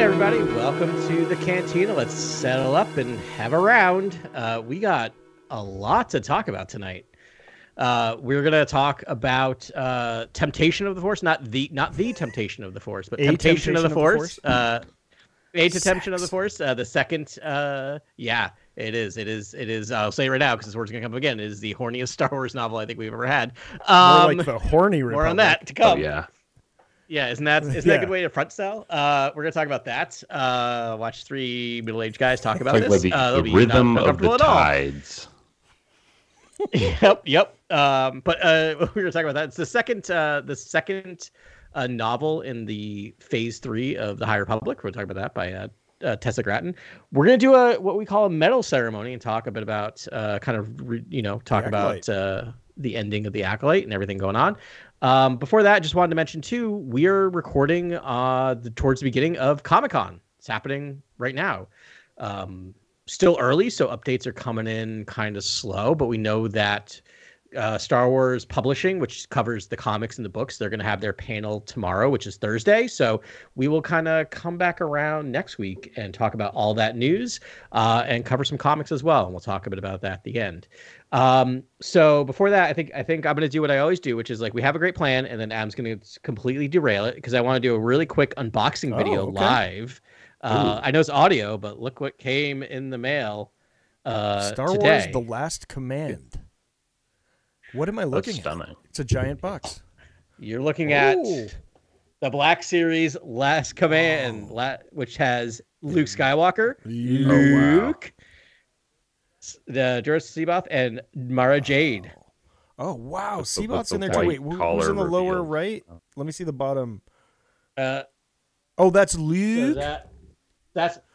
everybody. Welcome to the Cantina. Let's settle up and have a round. We got a lot to talk about tonight. We're going to talk about temptation of the Force, not the temptation of the Force, but temptation of the Force. A temptation of the Force. The second, it is. I'll say it right now because this word's going to come up again. It is the horniest Star Wars novel I think we've ever had. More like the horny Republic. More on that to come. Oh, yeah. Yeah, isn't that a good way to front sell? We're gonna talk about that. Watch three middle-aged guys talk about this. The rhythm of the tides. Yep. But we're gonna talk about that. It's the second novel in the Phase 3 of the High Republic. We're gonna talk about that by Tessa Gratton. We're gonna do what we call a medal ceremony and talk a bit about talk about the ending of the Acolyte and everything going on. Before that, just wanted to mention too, we are recording towards the beginning of Comic-Con. It's happening right now. Still early, so updates are coming in kind of slow, but we know that Star Wars Publishing, which covers the comics and the books, they're going to have their panel tomorrow, which is Thursday. So we will kind of come back around next week and talk about all that news and cover some comics as well. And we'll talk a bit about that at the end. So before that, I think I'm going to do what I always do, which is like we have a great plan and then Adam's going to completely derail it because I want to do a really quick unboxing video live. I know it's audio, but look what came in the mail Star today. Wars: The Last Command. What am I looking at? It's a giant box. You're looking at the Black Series Last Command, which has Luke Skywalker, Luke, the Duras Seaboth, and Mara Jade. Oh, wow. Seaboth's in there too. Wait, who's in the lower right? Let me see the bottom. That's Luke? So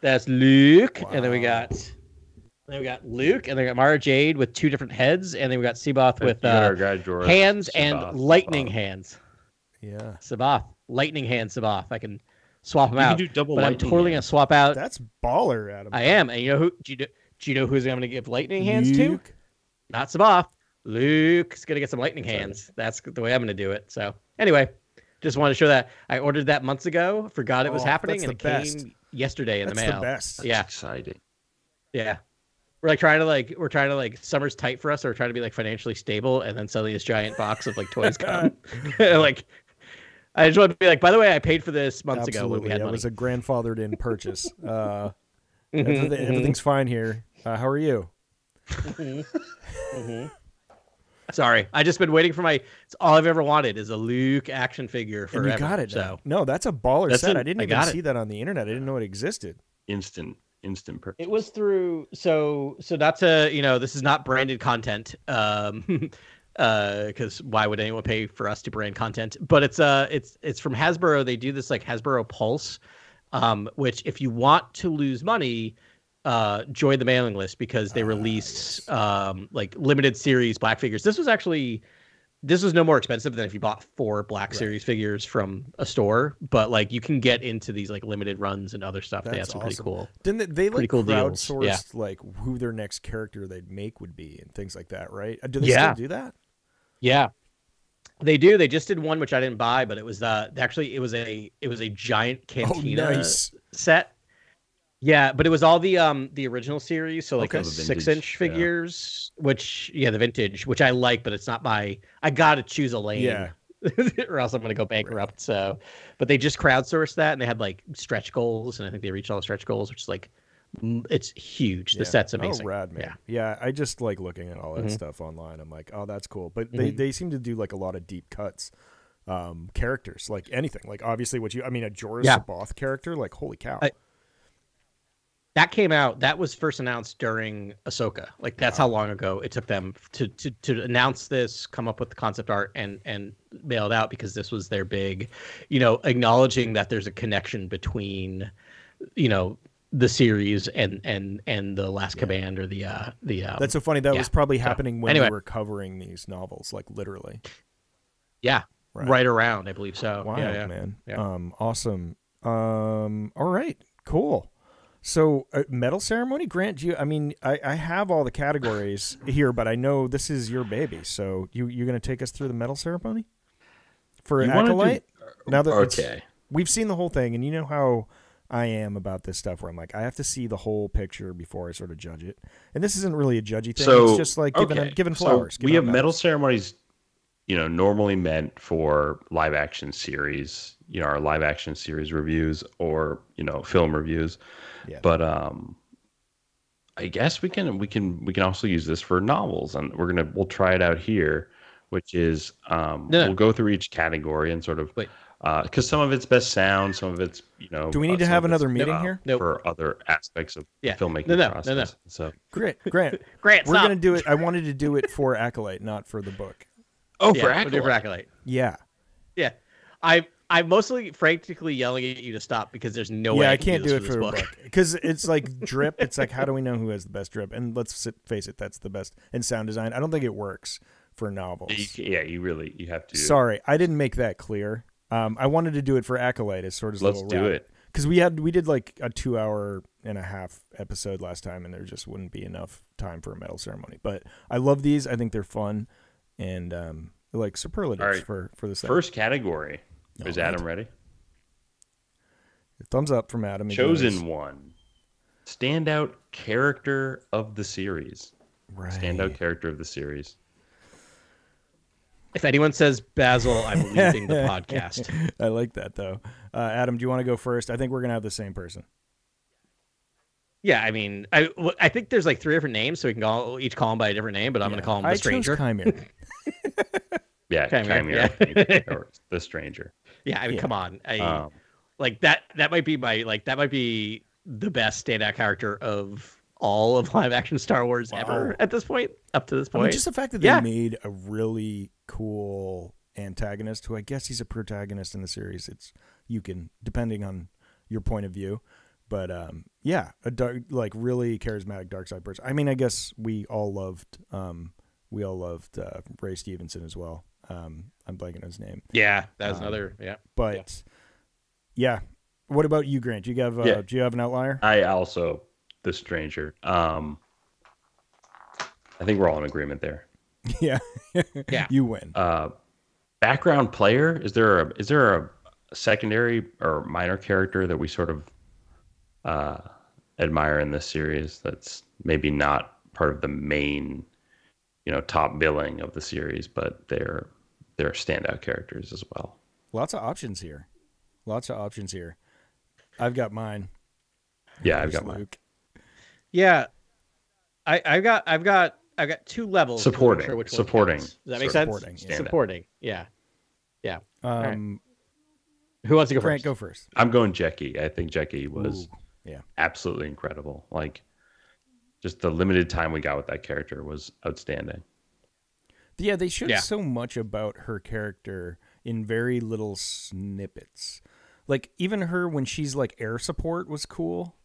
that's Luke. Wow. And then we got Luke, and then we got Mara Jade with two different heads, and then we got Seaboth with hands and lightning hands. Yeah. Sabath, lightning hand Sabath. I can swap them out. You can do double but I'm totally going to swap out. That's baller, Adam. I am. And you know who? Do you know who's going to give lightning hands to? Luke. Not Sabath. Luke's going to get some lightning hands. That's the way I'm going to do it. So anyway, just wanted to show that. I ordered that months ago, forgot it was happening, and it came yesterday in the mail. That's the best. Yeah. That's exciting. Yeah. We're trying to summer's tight for us, so we're trying to be like financially stable, and then suddenly this giant box of like toys come. Like, I just want to be like, by the way, I paid for this months ago when we had money. It was a grandfathered in purchase. Everything's fine here. How are you? Sorry, I just been waiting for it's all I've ever wanted is a Luke action figure forever. And you got it. So no, that's a baller set. I didn't even see that on the internet. I didn't know it existed. Instant purchase. It was through so that's this is not branded content because why would anyone pay for us to brand content, but it's from Hasbro. They do this like Hasbro Pulse, which if you want to lose money, join the mailing list because they release like limited series black figures. This was no more expensive than if you bought 4 Black Series figures from a store, but like you can get into these like limited runs and other stuff. They have some pretty cool. Didn't they like cool crowdsourced like who their next character they'd make would be and things like that, right? Do they still do that? Yeah, they do. They just did one which I didn't buy, but it was actually it was a giant Cantina set. Yeah, but it was all the original series, so like the 6-inch figures, which the vintage, which I like, but it's not I gotta choose a lane, or else I'm gonna go bankrupt. So, but they just crowdsourced that, and they had like stretch goals, and I think they reached all the stretch goals, which is like it's huge. The set's amazing. Oh, rad, man. Yeah. I just like looking at all that stuff online. I'm like, oh, that's cool. But they seem to do like a lot of deep cuts, characters, like anything, like obviously a Jorah Sabath character, like holy cow. That came out. That was first announced during Ahsoka. Like that's how long ago it took them to announce this, come up with the concept art, and mail it out because this was their big, acknowledging that there's a connection between, the series and the Last Command or the. That's so funny. That was probably happening when we were covering these novels, like literally. Yeah. Right around, I believe so. Wow, man. Yeah. Awesome. All right. Cool. So, medal ceremony, Grant, I have all the categories here, but I know this is your baby. So you're going to take us through the medal ceremony for Acolyte? Now that we've seen the whole thing, and you know how I am about this stuff where I'm like, I have to see the whole picture before I sort of judge it. And this isn't really a judgy thing. It's just like giving flowers. So we have medal ceremonies, normally meant for live action series, our live action series reviews or, film reviews. Yeah. But I guess we can also use this for novels, and we'll try it out here, which is we'll go through each category and sort of because some of it's best sound, some of it's Do we need to have another meeting here? For other aspects of the filmmaking process? No. So Grant, we're gonna do it. I wanted to do it for Acolyte, not for the book. Oh, for Acolyte. We'll do for Acolyte. Yeah. Yeah. I'm mostly frantically yelling at you to stop because there's no way I can't do it for a book. Because it's like drip. It's like, how do we know who has the best drip? And let's face it, that's the best. And sound design, I don't think it works for novels. You have to. Sorry, I didn't make that clear. I wanted to do it for Acolyte as sort of let's do it because we did like a 2.5-hour episode last time, and there just wouldn't be enough time for a medal ceremony. But I love these. I think they're fun and like superlatives for this thing. First category. Is Adam ready? Thumbs up from Adam. Chosen one. Standout character of the series. Right. Standout character of the series. If anyone says Basil, I'm leaving the podcast. I like that, though. Adam, do you want to go first? I think we're going to have the same person. Yeah, I mean, I think there's like 3 different names, so we can each call him by a different name, but I'm going to call him the Stranger. Chimera. Yeah, Chimera. Or the Stranger. Yeah, I mean, come on. Like that might be the best standout character of all of live action Star Wars ever at this point, up to this point. I mean, just the fact that they made a really cool antagonist who I guess he's a protagonist in the series. You can, depending on your point of view, but a dark, like really charismatic dark side person. I mean, I guess we all loved Ray Stevenson as well. I'm blanking on his name. Yeah, that was another. Yeah, but yeah. What about you, Grant? Do you have an outlier? I also the Stranger. I think we're all in agreement there. Yeah, yeah. You win. Background player. Is there a secondary or minor character that we sort of admire in this series that's maybe not part of the main, top billing of the series, but they're standout characters as well? Lots of options here. I've got mine. Yeah, I've got mine. Yeah, I've got 2 levels. Supporting. Sure Does that make sense? Supporting. Yeah. Right. Who wants to go Grant, first? go first. I'm going Jecki. I think Jecki was Yeah. Absolutely incredible. Like, just the limited time we got with that character was outstanding. Yeah, they showed so much about her character in very little snippets. Like, even her when she's like air support was cool.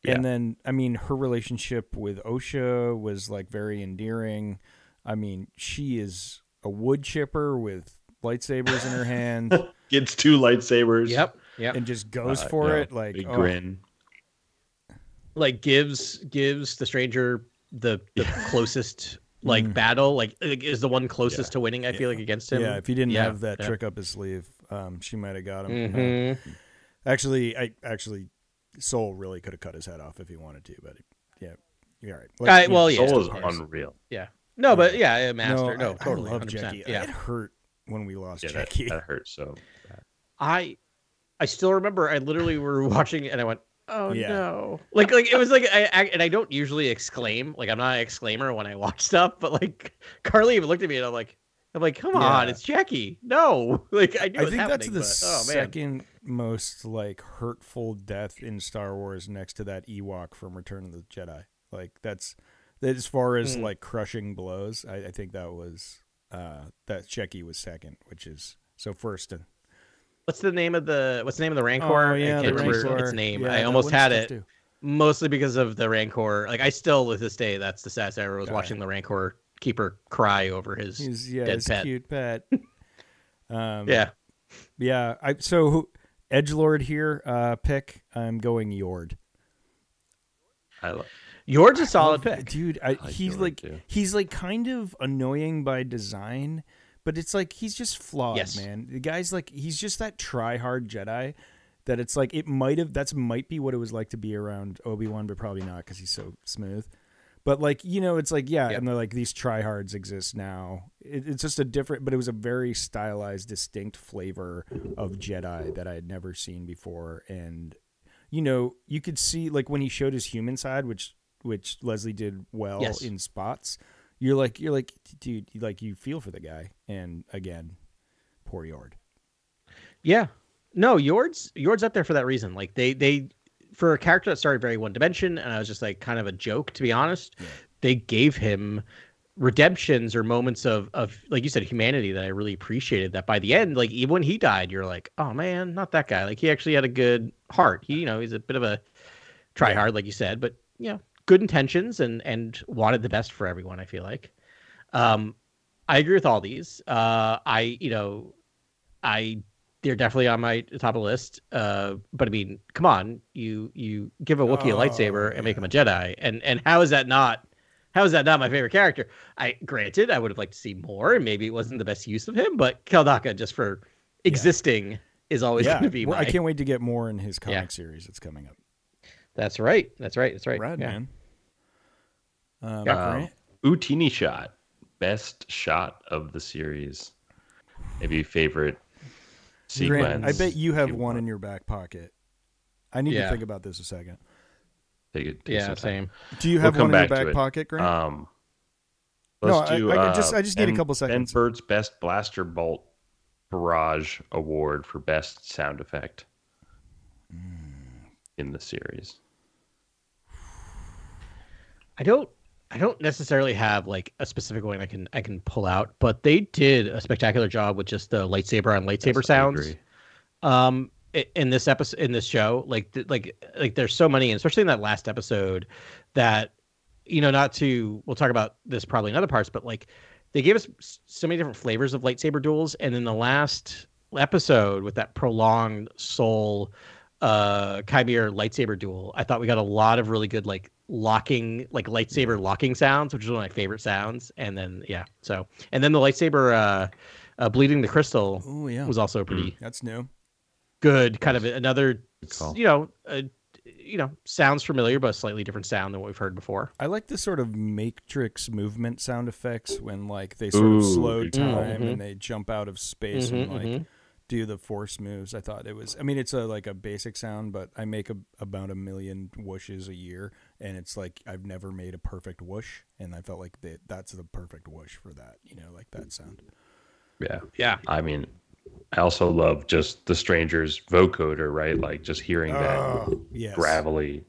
Yeah. And then, I mean, her relationship with Osha was like very endearing. I mean, she is a wood chipper with lightsabers in her hand. Gets 2 lightsabers. Yep. And just goes for it. Like, big grin. Like gives the Stranger the closest battle, like is the one closest to winning, I feel like, against him. Yeah, if he didn't have that trick up his sleeve, she might have got him. Mm-hmm. Actually, Soul really could have cut his head off if he wanted to, but you're right. Soul is unreal. Yeah. No, but Master. No, totally. I love 100%. Jecki. Yeah. It hurt when we lost Jecki. That hurt so bad. I still remember I literally were watching and I went, oh no. Like it was like I don't usually exclaim. Like I'm not an exclaimer when I watch stuff, but like Carly even looked at me and I'm like, come on, it's Jecki. No. Like I think that's the second most like hurtful death in Star Wars next to that Ewok from Return of the Jedi. Like that's as far as like crushing blows, I think that was that Jecki was second, which is so first. What's the name of the Rancor? Oh, yeah, I can't remember its name. I almost had it mostly because of the Rancor. Like I still, with this day, that's the saddest I ever was watching the Rancor keeper cry over his dead pet. Cute pet. Yeah. So edgelord here, pick. I'm going Yord. Yord's a solid pick, dude. He's like kind of annoying by design. But it's like he's just flawed, man. The guy's like he's just that try-hard Jedi that it's like it might be what it was like to be around Obi-Wan, but probably not because he's so smooth. But like, you know, it's like, yeah, and they're like, these tryhards exist now. It's just a different, but it was a very stylized, distinct flavor of Jedi that I had never seen before. And, you know, you could see like when he showed his human side, which Leslie did well in spots. You're like, dude, you feel for the guy. And again, poor Yord. Yeah. No, Yord's up there for that reason. Like they for a character that started very one dimension, and I was just like kind of a joke, to be honest. Yeah. They gave him redemptions or moments of like you said, humanity that I really appreciated. That by the end, like even when he died, you're like, oh man, not that guy. Like he actually had a good heart. He, you know, he's a bit of a tryhard, like you said, but you know, good intentions and wanted the best for everyone. I feel like, I agree with all these. They're definitely on my top of the list. But I mean, come on, you give a Wookiee a lightsaber and make him a Jedi, and how is that not my favorite character? Granted, I would have liked to see more, and maybe it wasn't the best use of him, but Keldaka, just for existing, is always going to be. I can't wait to get more in his comic series that's coming up. That's right. Rad, man. Utini shot, best shot of the series. Maybe favorite sequence. Grant, I bet you have one in your back pocket. I need to think about this a second. Take same. Do you have one in your back pocket, Grant? I just need a couple seconds. Ben Burtt's Best Blaster Bolt Barrage Award for Best Sound Effect in the series. I don't necessarily have like a specific one I can pull out, but they did a spectacular job with just the lightsaber on lightsaber sounds. In this episode, in this show, like there's so many, and especially in that last episode, that, you know, we'll talk about this probably in other parts, but like they gave us so many different flavors of lightsaber duels, and in the last episode with that prolonged Soul Chimere lightsaber duel, I thought we got a lot of really good like lightsaber locking sounds, which is one of my favorite sounds. And then the lightsaber bleeding the crystal was also pretty that's new, good, kind of another sounds familiar but a slightly different sound than what we've heard before. I like the sort of Matrix movement sound effects when like they sort of slow time and they jump out of space and like do the force moves. I thought it was, I mean, it's a basic sound, but I make about 1 million whooshes a year, and it's like I've never made a perfect whoosh, and I felt like that's the perfect whoosh for that, you know, like that sound. Yeah. I mean, I also love just the Stranger's vocoder, right? Like just hearing that gravelly,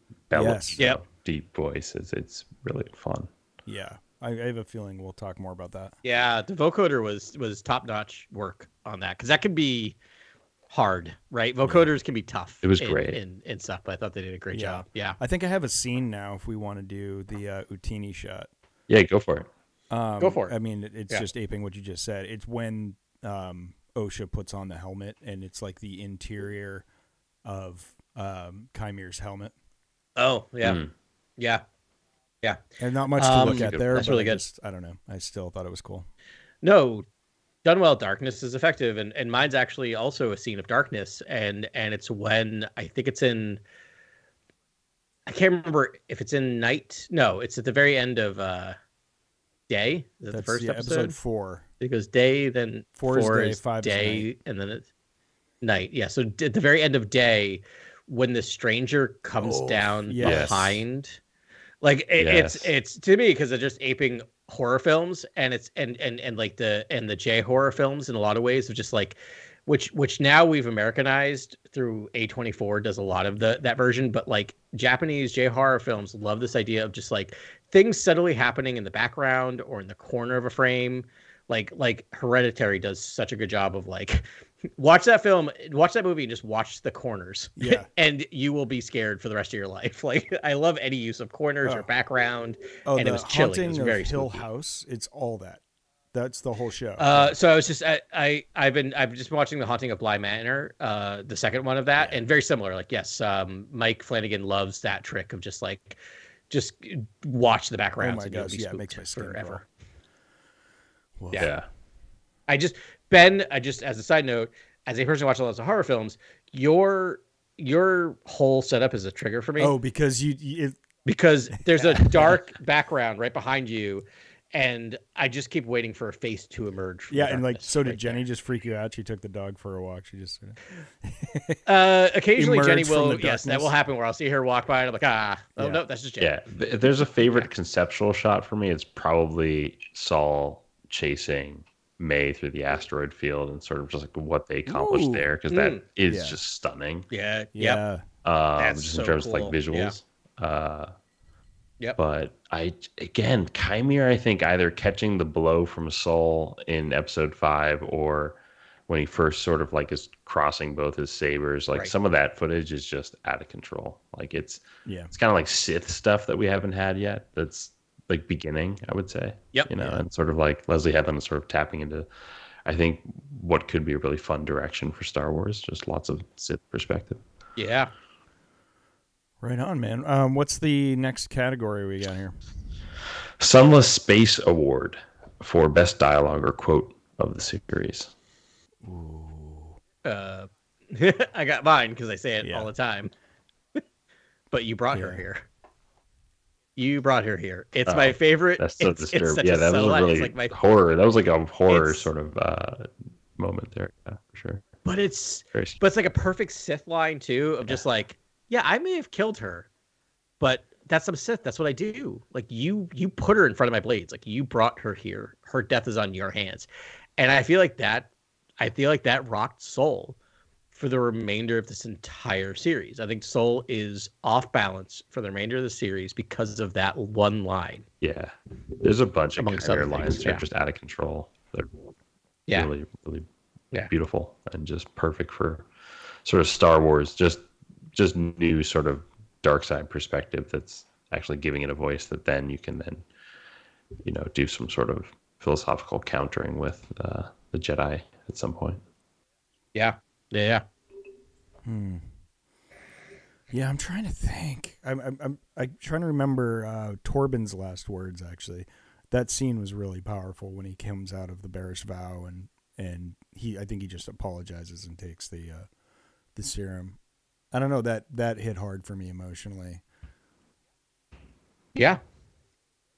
deep voice. It's really fun. Yeah. I have a feeling we'll talk more about that. Yeah, the vocoder was top-notch work on that, because that can be hard, right? Vocoders can be tough. It was great in stuff, but I thought they did a great job. Yeah, I think I have a scene now if we want to do the Utini shot. Yeah, go for it. Go for it. I mean, it's just aping what you just said. It's when Osha puts on the helmet, and it's like the interior of Chimere's helmet. Oh, yeah. Yeah. Yeah. And not much to look at there. That's really good. I don't know. I still thought it was cool. No, done well. Darkness is effective. And mine's actually also a scene of darkness. And it's when, I think it's in, I can't remember if it's in night. No, it's at the very end of day. Is that the first episode? 4. It goes day, then 4 is day, 5 day, is night. and then it's night. Yeah. So at the very end of day, when the stranger comes down behind, like it's to me, because they're just aping horror films, and it's and like the J horror films in a lot of ways of just like, which now we've Americanized through A24 does a lot of that version, but like Japanese J horror films love this idea of just like things subtly happening in the background or in the corner of a frame. Like Hereditary does such a good job of like, watch that movie and just watch the corners. Yeah. And you will be scared for the rest of your life. Like, I love any use of corners or background. And it was chilling. It was very Hill House. It's all that. That's the whole show. So I was just I've just been watching The Haunting of Bly Manor, the second one of that, and very similar. Like, yes, Mike Flanagan loves that trick of just watch the background. Oh my gosh, it makes my skin forever. Yeah. I just as a side note, as a person who watches lots of horror films, your your whole setup is a trigger for me. Oh, because because there's a dark background right behind you, and I just keep waiting for a face to emerge. From and like, so did right Jenny there. just freak you out? She took the dog for a walk. She just occasionally Jenny emerge from will. the Yes, that darkness. will happen where I'll see her walk by and I'm like, no, that's just Jenny. Yeah, if there's a favorite conceptual shot for me, it's probably Saul chasing May through the asteroid field and sort of just like what they accomplished there, because that is just stunning. Yeah. Just so in terms of like cool. visuals. Yep. But Chimere, I think either catching the blow from Saul in episode 5 or when he first sort of like is crossing both his sabers, like some of that footage is just out of control. Like it's kind of like Sith stuff that we haven't had yet. That's like beginning, I would say. Yep. You know, and sort of like Leslie Headland sort of tapping into, I think, what could be a really fun direction for Star Wars. Just lots of Sith perspective. Yeah. Right on, man. What's the next category we got here? Sunless Space Award for Best Dialogue or Quote of the series. Ooh. I got mine because I say it all the time. But you brought her here. You brought her here. It's my favorite. That's so disturbing. Yeah, that was a really like my horror. That was like a horror sort of moment there, for sure. But it's like a perfect Sith line too, of just like, yeah, I may have killed her, but that's some Sith. That's what I do. Like you put her in front of my blades. Like you brought her here. Her death is on your hands. And I feel like that rocked Soul for the remainder of this entire series. I think Soul is off balance for the remainder of the series because of that one line. Yeah. There's a bunch of other lines that are things, just out of control. They're really, really beautiful and just perfect for sort of Star Wars, just new sort of dark side perspective that's actually giving it a voice that then you can do some sort of philosophical countering with the Jedi at some point. Yeah. Yeah, I'm trying to think. I'm trying to remember Torben's last words. Actually, that scene was really powerful when he comes out of the bearish vow and I think he just apologizes and takes the serum. I don't know, that hit hard for me emotionally. Yeah.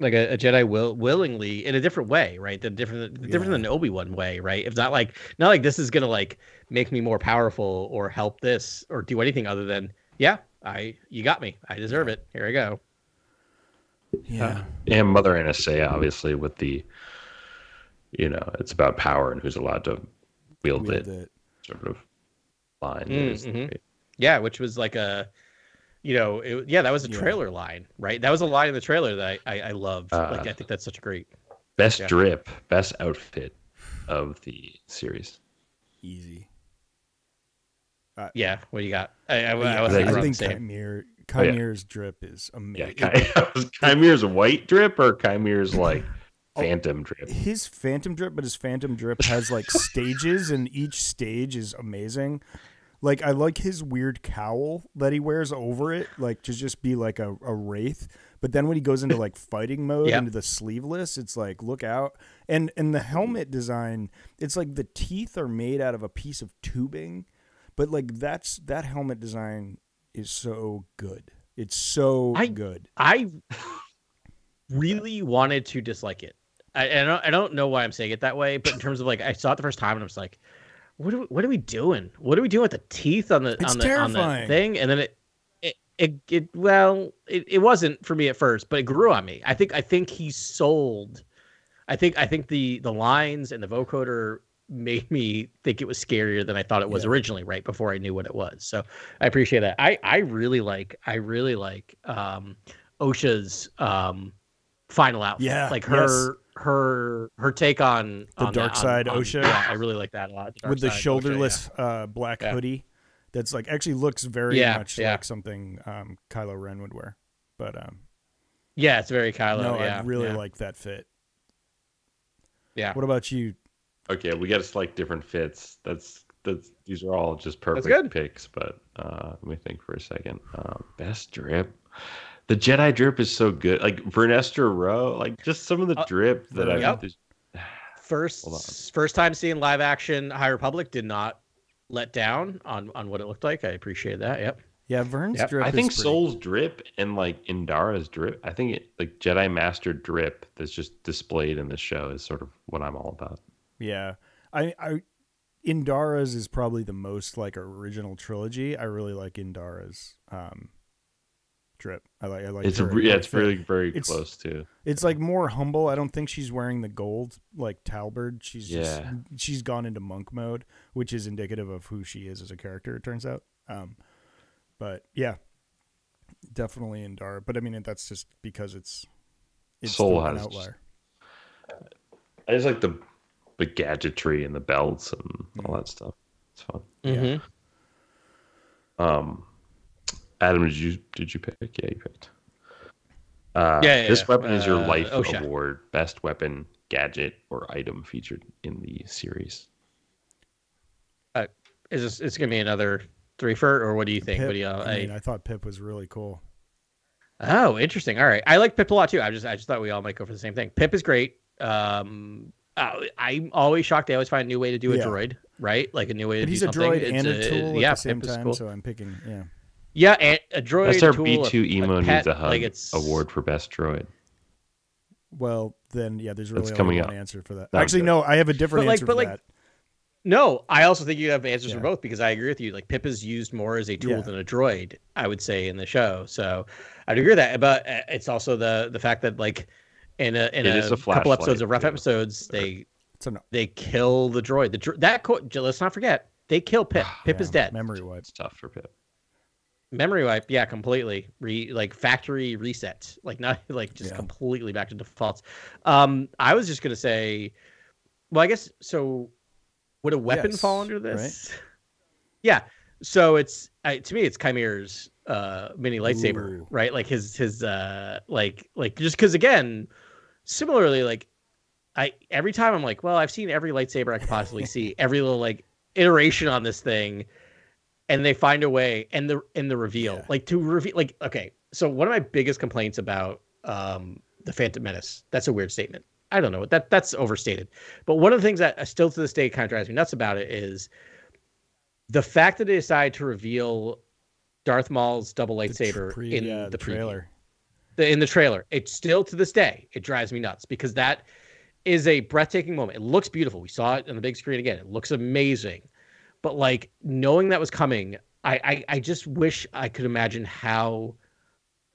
Like a Jedi willingly in a different way, right? The different than Obi-Wan way, right? It's not like this is gonna like make me more powerful or help this or do anything other than you got me. I deserve it. Here I go. Yeah. And Mother Anastasia, obviously, with the it's about power and who's allowed to wield it sort of line. Mm-hmm. Yeah, which was like a that was a trailer line, right? That was a line in the trailer that I loved. Like I think that's such a great best drip, best outfit of the series. Easy. What do you got? I think Chimere's drip is amazing. Yeah, Chimere's white drip or Chimere's like phantom drip? His phantom drip, but his phantom drip has like stages, and each stage is amazing. Like, I like his weird cowl that he wears over it, like to just be like a wraith. But then when he goes into like fighting mode, into the sleeveless, it's like, look out. And the helmet design, it's like the teeth are made out of a piece of tubing. But like that helmet design is so good. It's so good. I really wanted to dislike it. I don't know why I'm saying it that way, but in terms of like, I saw it the first time and I was like, what are we doing? What are we doing with the teeth on the thing? And then it wasn't for me at first, but it grew on me. I think he sold. I think the lines and the vocoder made me think it was scarier than I thought it was originally, right before I knew what it was. So I appreciate that. I really like Osha's final outfit. Yeah, like her take on the dark side Osha. Yeah, I really like that a lot. With the shoulderless black hoodie, that's like actually looks very much like something Kylo Ren would wear. But it's very Kylo. No, I really like that fit. Yeah. What about you? Okay, we got to select different fits. That's these are all just perfect picks. But let me think for a second. Best drip. The Jedi drip is so good. Like Vernestra Rowe, like just some of the drip that First time seeing live action High Republic did not let down on what it looked like. I appreciate that. Yep. Yeah, Vern's drip. I think Soul's drip and like Indara's drip. I think like Jedi Master drip that's just displayed in this show is sort of what I'm all about. Yeah, I Indara's is probably the most like original trilogy. I really like Indara's drip. I like. It's it's really very close too. It's like more humble. I don't think she's wearing the gold like Talberd. She's gone into monk mode, which is indicative of who she is as a character. It turns out. But yeah, definitely Indara. But I mean, that's just because it's Soul an has outlier. I just like the gadgetry and the belts and all that stuff. It's fun. Mm-hmm. Yeah. Adam, did you pick? Yeah, you picked. This weapon is your life award, best weapon, gadget, or item featured in the series. It's gonna be another threefer, or what do you think? Pip, I thought Pip was really cool. Oh, interesting. All right, I like Pip a lot too. I just thought we all might go for the same thing. Pip is great. I'm always shocked. They always find a new way to do a droid, right? Like a new way to do something. He's a droid and a tool at the same time, cool. So I'm picking, Yeah, and a droid. That's our tool, B2 emo a pet, needs a hug like award for best droid. Well, then, there's really coming only up. one answer for that. That's Actually, good. no, I have a different answer for that. No, I also think you have answers for both because I agree with you. Like Pip is used more as a tool than a droid, I would say, in the show. So I'd agree with that. But it's also the fact that like in a couple episodes of rough episodes, they kill the droid. Let's not forget they kill Pip. Pip is dead. Memory wipe. It's tough for Pip. Memory wipe, yeah, completely. Like factory reset, like not like just completely back to defaults. I was just gonna say, well, I guess so. Would a weapon fall under this? Right? Yeah. So it's to me, it's Chimere's mini lightsaber, right? Like his like just because again, similarly, like every time I'm like, well, I've seen every lightsaber I could possibly see, every little like iteration on this thing. And they find a way, and the reveal, like to reveal, like okay. So one of my biggest complaints about the Phantom Menace, that's a weird statement. I don't know, that's overstated. But one of the things that still to this day kind of drives me nuts about it is the fact that they decide to reveal Darth Maul's double lightsaber in the trailer. In the trailer, it's still to this day it drives me nuts because that is a breathtaking moment. It looks beautiful. We saw it on the big screen again. It looks amazing. But like knowing that was coming, I just wish I could imagine how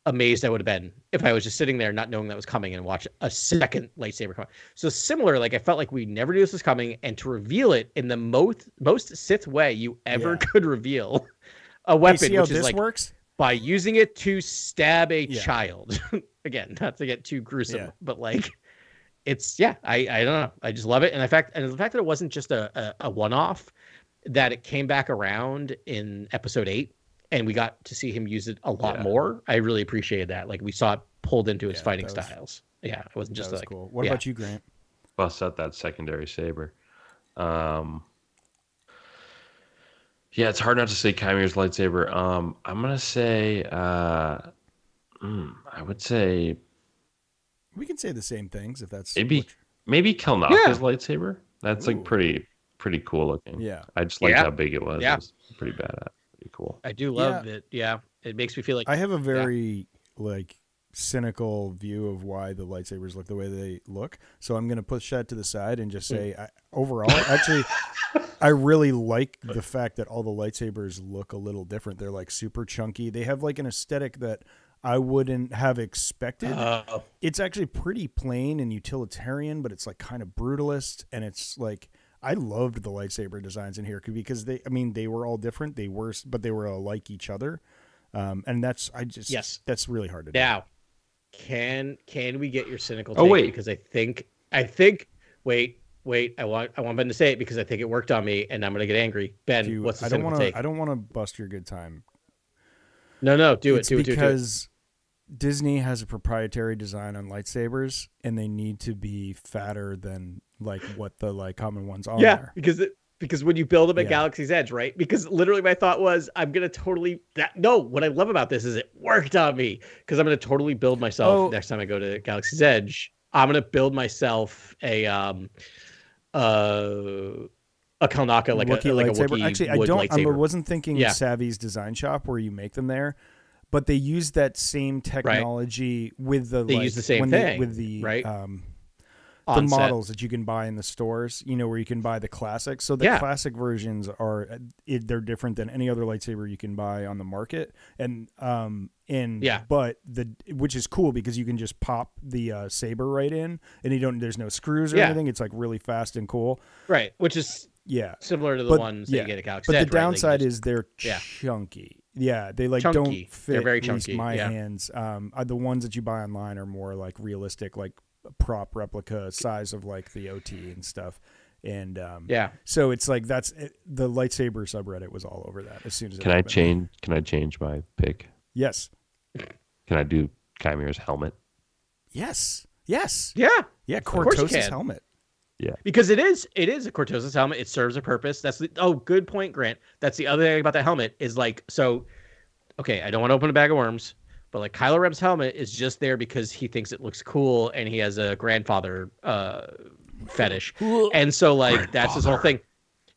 amazed I would have been if I was just sitting there not knowing that was coming and watch a second lightsaber come. So similar, like I felt like we never knew this was coming, and to reveal it in the most Sith way you ever could reveal a weapon, which is like works? By using it to stab a child. Again, not to get too gruesome, but like it's I don't know. I just love it, and the fact that it wasn't just a one-off. That it came back around in episode 8 and we got to see him use it a lot more. I really appreciated that. Like we saw it pulled into his fighting styles. Yeah. It wasn't just like, cool. What about you, Grant? Bust out that secondary saber. It's hard not to say Chimere's lightsaber. I'm going to say, I would say. We can say the same things if that's. Maybe Kelnaka's lightsaber. That's like pretty cool looking. Yeah. I just liked how big it was. Yeah. It was pretty badass. Pretty cool. I do love it. Yeah. It makes me feel like I have a very like cynical view of why the lightsabers look the way they look. So I'm going to push that to the side and just say overall, actually, I really like the fact that all the lightsabers look a little different. They're like super chunky. They have like an aesthetic that I wouldn't have expected. It's actually pretty plain and utilitarian, but it's like kind of brutalist. And it's like, I loved the lightsaber designs in here because they were all different. But they were like each other. And that's really hard to do. Now, can we get your cynical take? Wait. Because I think, wait, I want Ben to say it because I think it worked on me and I'm going to get angry. Ben, what's the cynical take? I don't want to bust your good time. No, do it. Because Disney has a proprietary design on lightsabers and they need to be fatter than like what the like common ones are. Yeah, because when you build them at Galaxy's Edge, right? Because literally my thought was what I love about this is it worked on me because I'm going to totally build myself next time I go to Galaxy's Edge. I'm going to build myself a a Kalnaka, like a Wookiee Actually, I wasn't thinking Savvy's design shop where you make them there, but they use that same technology with the. They use the same thing with the right. The models that you can buy in the stors, where you can buy the classics. So the classic versions they're different than any other lightsaber you can buy on the market, but which is cool because you can just pop the saber right in, and there's no screws or anything. It's like really fast and cool, right? Which is similar to the ones that you get at Galaxy's Edge. But the downside is they're chunky. Yeah, they don't fit. They're very at chunky. Least my hands. The ones that you buy online are more like realistic, like prop replica size of like the OT and stuff. And so it's like the lightsaber subreddit was all over that as soon as Can I change my pick? Yes. Can I do Chimera's helmet? Yes. Yeah, Cortosis helmet. Yeah, because it is a Cortosis helmet. It serves a purpose. Good point, Grant. That's the other thing about that helmet is like, so okay, I don't want to open a bag of worms, but like Kylo Ren's helmet is just there because he thinks it looks cool and he has a grandfather fetish. And so like that's his whole thing.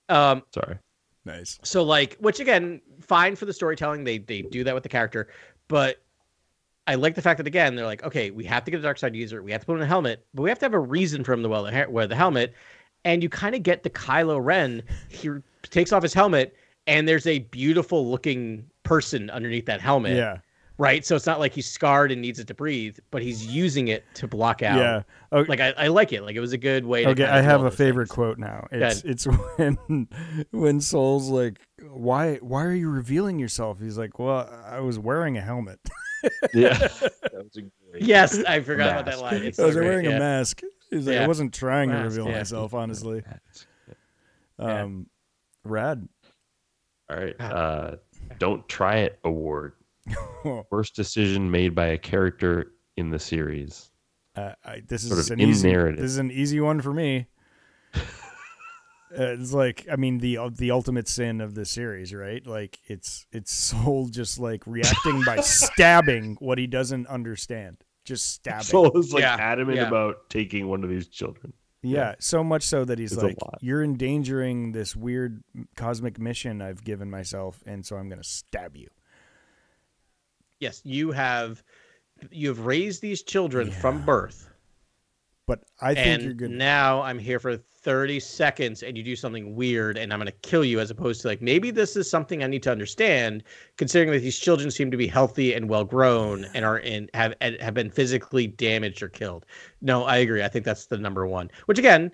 Sorry. Nice. So like, which again, fine for the storytelling. They do that with the character, but I like the fact that again they're like, okay, we have to get a dark side user, we have to put in a helmet, but we have to have a reason for him to wear the helmet. And you kind of get the Kylo Ren. He takes off his helmet, and there's a beautiful looking person underneath that helmet. Yeah. Right. So it's not like he's scarred and needs it to breathe, but he's using it to block out. Yeah. Okay. Like I like it. Like it was a good way. Okay. I have a favorite quote now. It's when Soul's like, why are you revealing yourself? He's like, well, I was wearing a helmet. Yeah. That was a great yes. I forgot about that line. I was wearing a mask. He's like, I wasn't trying to reveal myself, honestly. Rad. All right. Don't try it award. Worst decision made by a character in the series. This is an easy one for me. It's like, I mean, the ultimate sin of the series, right? Like it's Soul just like reacting by stabbing what he doesn't understand. Just stabbing. Soul is like adamant about taking one of these children. Yeah, so much so that he's like, you're endangering this weird cosmic mission I've given myself, and so I'm going to stab you. Yes, you have raised these children from birth. But I think you're good. Now I'm here for 30 seconds and you do something weird and I'm going to kill you, as opposed to like, maybe this is something I need to understand, considering that these children seem to be healthy and well grown and have been physically damaged or killed. No, I agree. I think that's the number one, which again,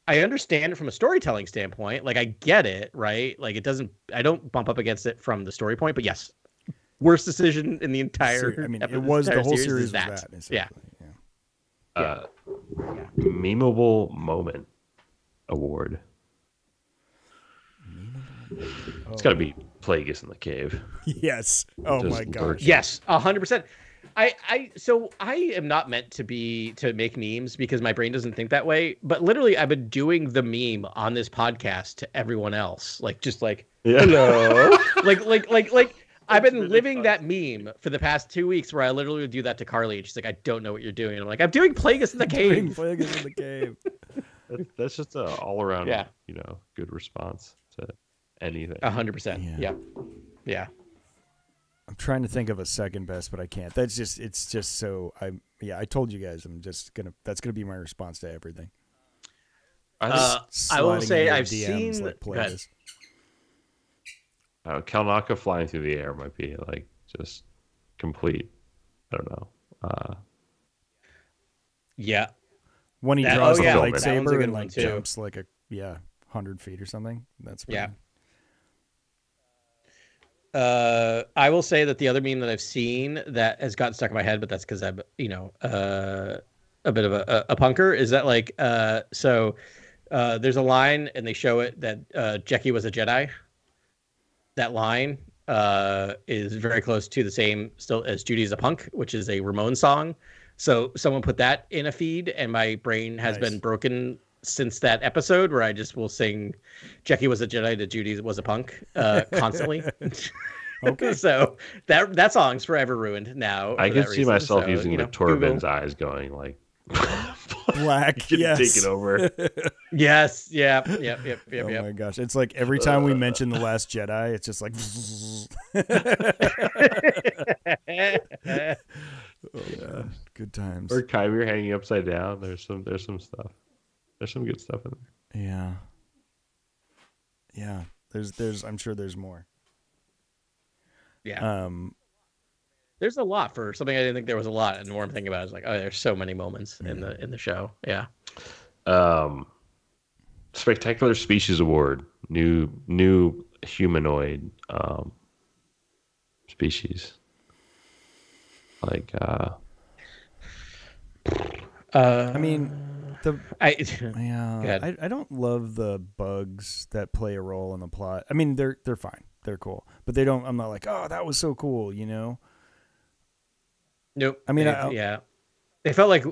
I understand it from a storytelling standpoint. Like I get it, right? Like I don't bump up against it from the story point, but yes. Worst decision in the entire. I mean, it was the whole series. That. Yeah. Memeable moment award. It's got to be Plagueis in the cave. Yes. Oh my gosh. Yes, 100%. So I am not meant to make memes because my brain doesn't think that way. But literally, I've been doing the meme on this podcast to everyone else, hello, like. I've been living that meme for the past 2 weeks where I literally would do that to Carly. And she's like, I don't know what you're doing. And I'm like, I'm doing Plagueis in the cave. Plagueis in the cave. That's just an all around, good response to anything. 100%. Yeah. I'm trying to think of a second best, but I can't. It's just so I told you guys, that's going to be my response to everything. I will say I've seen Plagueis. Kalnaka flying through the air might be like just complete. I don't know. Yeah. When he draws the lightsaber and like jumps like 100 feet or something. That's pretty... I will say that the other meme that I've seen that has gotten stuck in my head, but that's because I'm a bit of a punker, is that like there's a line and they show it that Jecki was a Jedi. That line is very close to the same still as Judy's a Punk, which is a Ramones song. So someone put that in a feed, and my brain has been broken since that episode, where I just will sing Jecki was a Jedi to Judy was a Punk constantly. Okay. So that song's forever ruined now. I can see myself using the Torben's eyes going like Black. Take Yes. it over. Yes. Yep. Oh my gosh! It's like every time we mention The Last Jedi, it's just like. Oh yeah, good times. Or Kyber hanging upside down. There's some stuff. There's some good stuff in there. Yeah. Yeah. There's I'm sure there's more. Yeah. There's a lot for something I didn't think there was a lot, and the more I'm thinking about it, is like, oh, there's so many moments in the show. Yeah. Spectacular Species Award, new humanoid species. Like I mean, I don't love the bugs that play a role in the plot. I mean, they're fine. They're cool. But they don't I'm not like, "Oh, that was so cool," you know? Nope. I mean, yeah. They felt like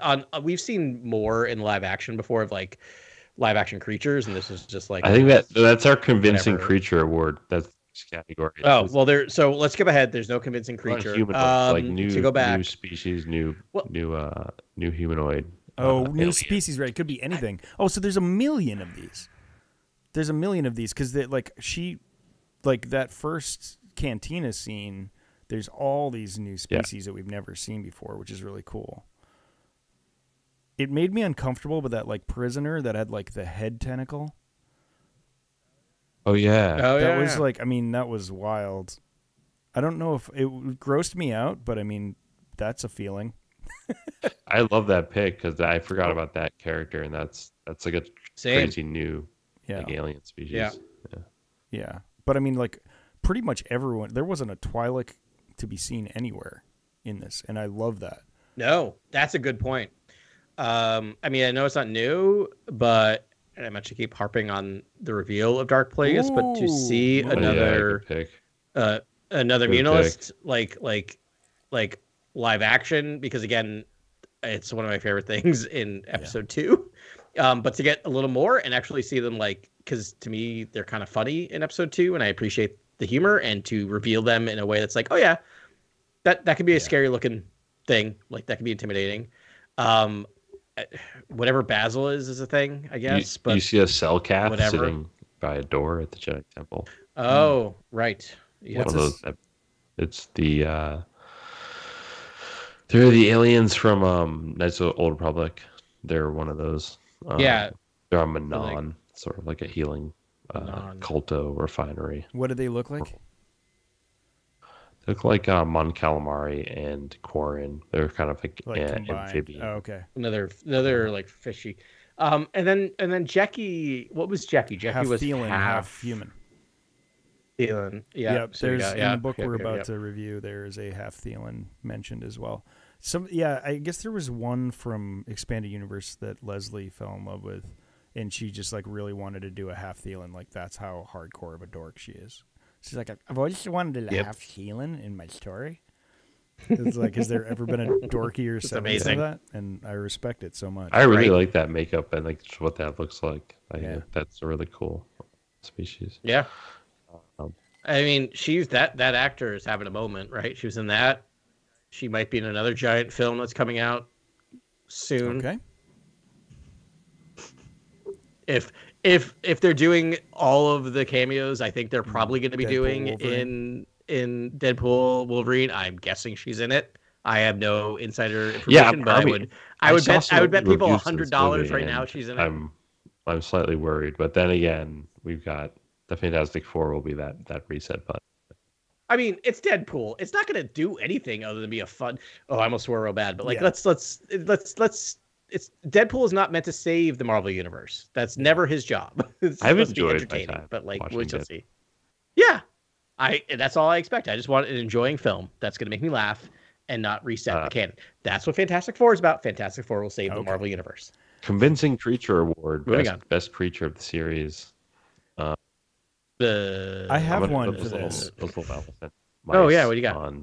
on we've seen more in live action before of like live action creatures, and this is just like, I think that's our convincing creature award. That's category. Oh, well, so let's skip ahead. There's no convincing creature. Like to go back. New species, new humanoid. New species, right? It could be anything. Oh, so there's a million of these. There's a million of these because that first cantina scene, there's all these new species that we've never seen before, which is really cool. It made me uncomfortable with that like prisoner that had like the head tentacle. Oh yeah. That was like, I mean, that was wild. I don't know if it grossed me out, but I mean, that's a feeling. I love that pick because I forgot about that character, and that's like a crazy new like, alien species. Yeah. But I mean, like pretty much everyone. There wasn't a Twi'lek to be seen anywhere in this, and I love that. No, that's a good point. I mean, I know it's not new, but I'm actually keep harping on the reveal of Dark Plagueis, but to see another Munilist like live action, because again, it's one of my favorite things in episode 2. But to get a little more and actually see them because to me they're kind of funny in episode 2, and I appreciate the humor, and to reveal them in a way that's like, oh yeah, that could be a scary looking thing, like that could be intimidating. Whatever Basil is a thing, I guess. But you see a cell cat sitting by a door at the Jedi Temple. Oh, right. Yeah. One of those. It's the they're the aliens from Knights of the Old Republic. They're one of those. They're on Manon, sort of like a healing culto refinery. What do they look like? They look like Mon Calamari and Quarren. They're kind of like amphibian. Oh, okay. Another like fishy. And then Jekki. What was Jekki? Jekki was feline, half human. Thelan. Yeah. Yep. So in the book we're about to review, there is a half Thelan mentioned as well. I guess there was one from Expanded Universe that Leslie fell in love with, and she just like really wanted to do a half Thelan. Like that's how hardcore of a dork she is. She's like, I've always wanted a half Thelan in my story. It's like, has there ever been a dorkier sentence of that? And I respect it so much. I really like that makeup and like what that looks like. That's a really cool species. Yeah. I mean, that actor is having a moment, right? She was in that. She might be in another giant film that's coming out soon. Okay. If they're doing all of the cameos, I think they're probably going to be doing Wolverine. in Deadpool Wolverine. I'm guessing she's in it. I have no insider information, but I would bet people $100 right now she's in it. I'm slightly worried, but then again, we've got the Fantastic Four will be that reset button. I mean, it's Deadpool. It's not going to do anything other than be a fun. Oh, I almost swore real bad, but like let's. It's Deadpool is not meant to save the Marvel universe. That's never his job. I've enjoyed my time, but like we'll see. Yeah, that's all I expect. I just want an enjoying film that's going to make me laugh and not reset the canon. That's what Fantastic Four is about. Fantastic Four will save the Marvel universe. Convincing Creature Award, best creature of the series. I have one for this. Oh yeah, what do you got?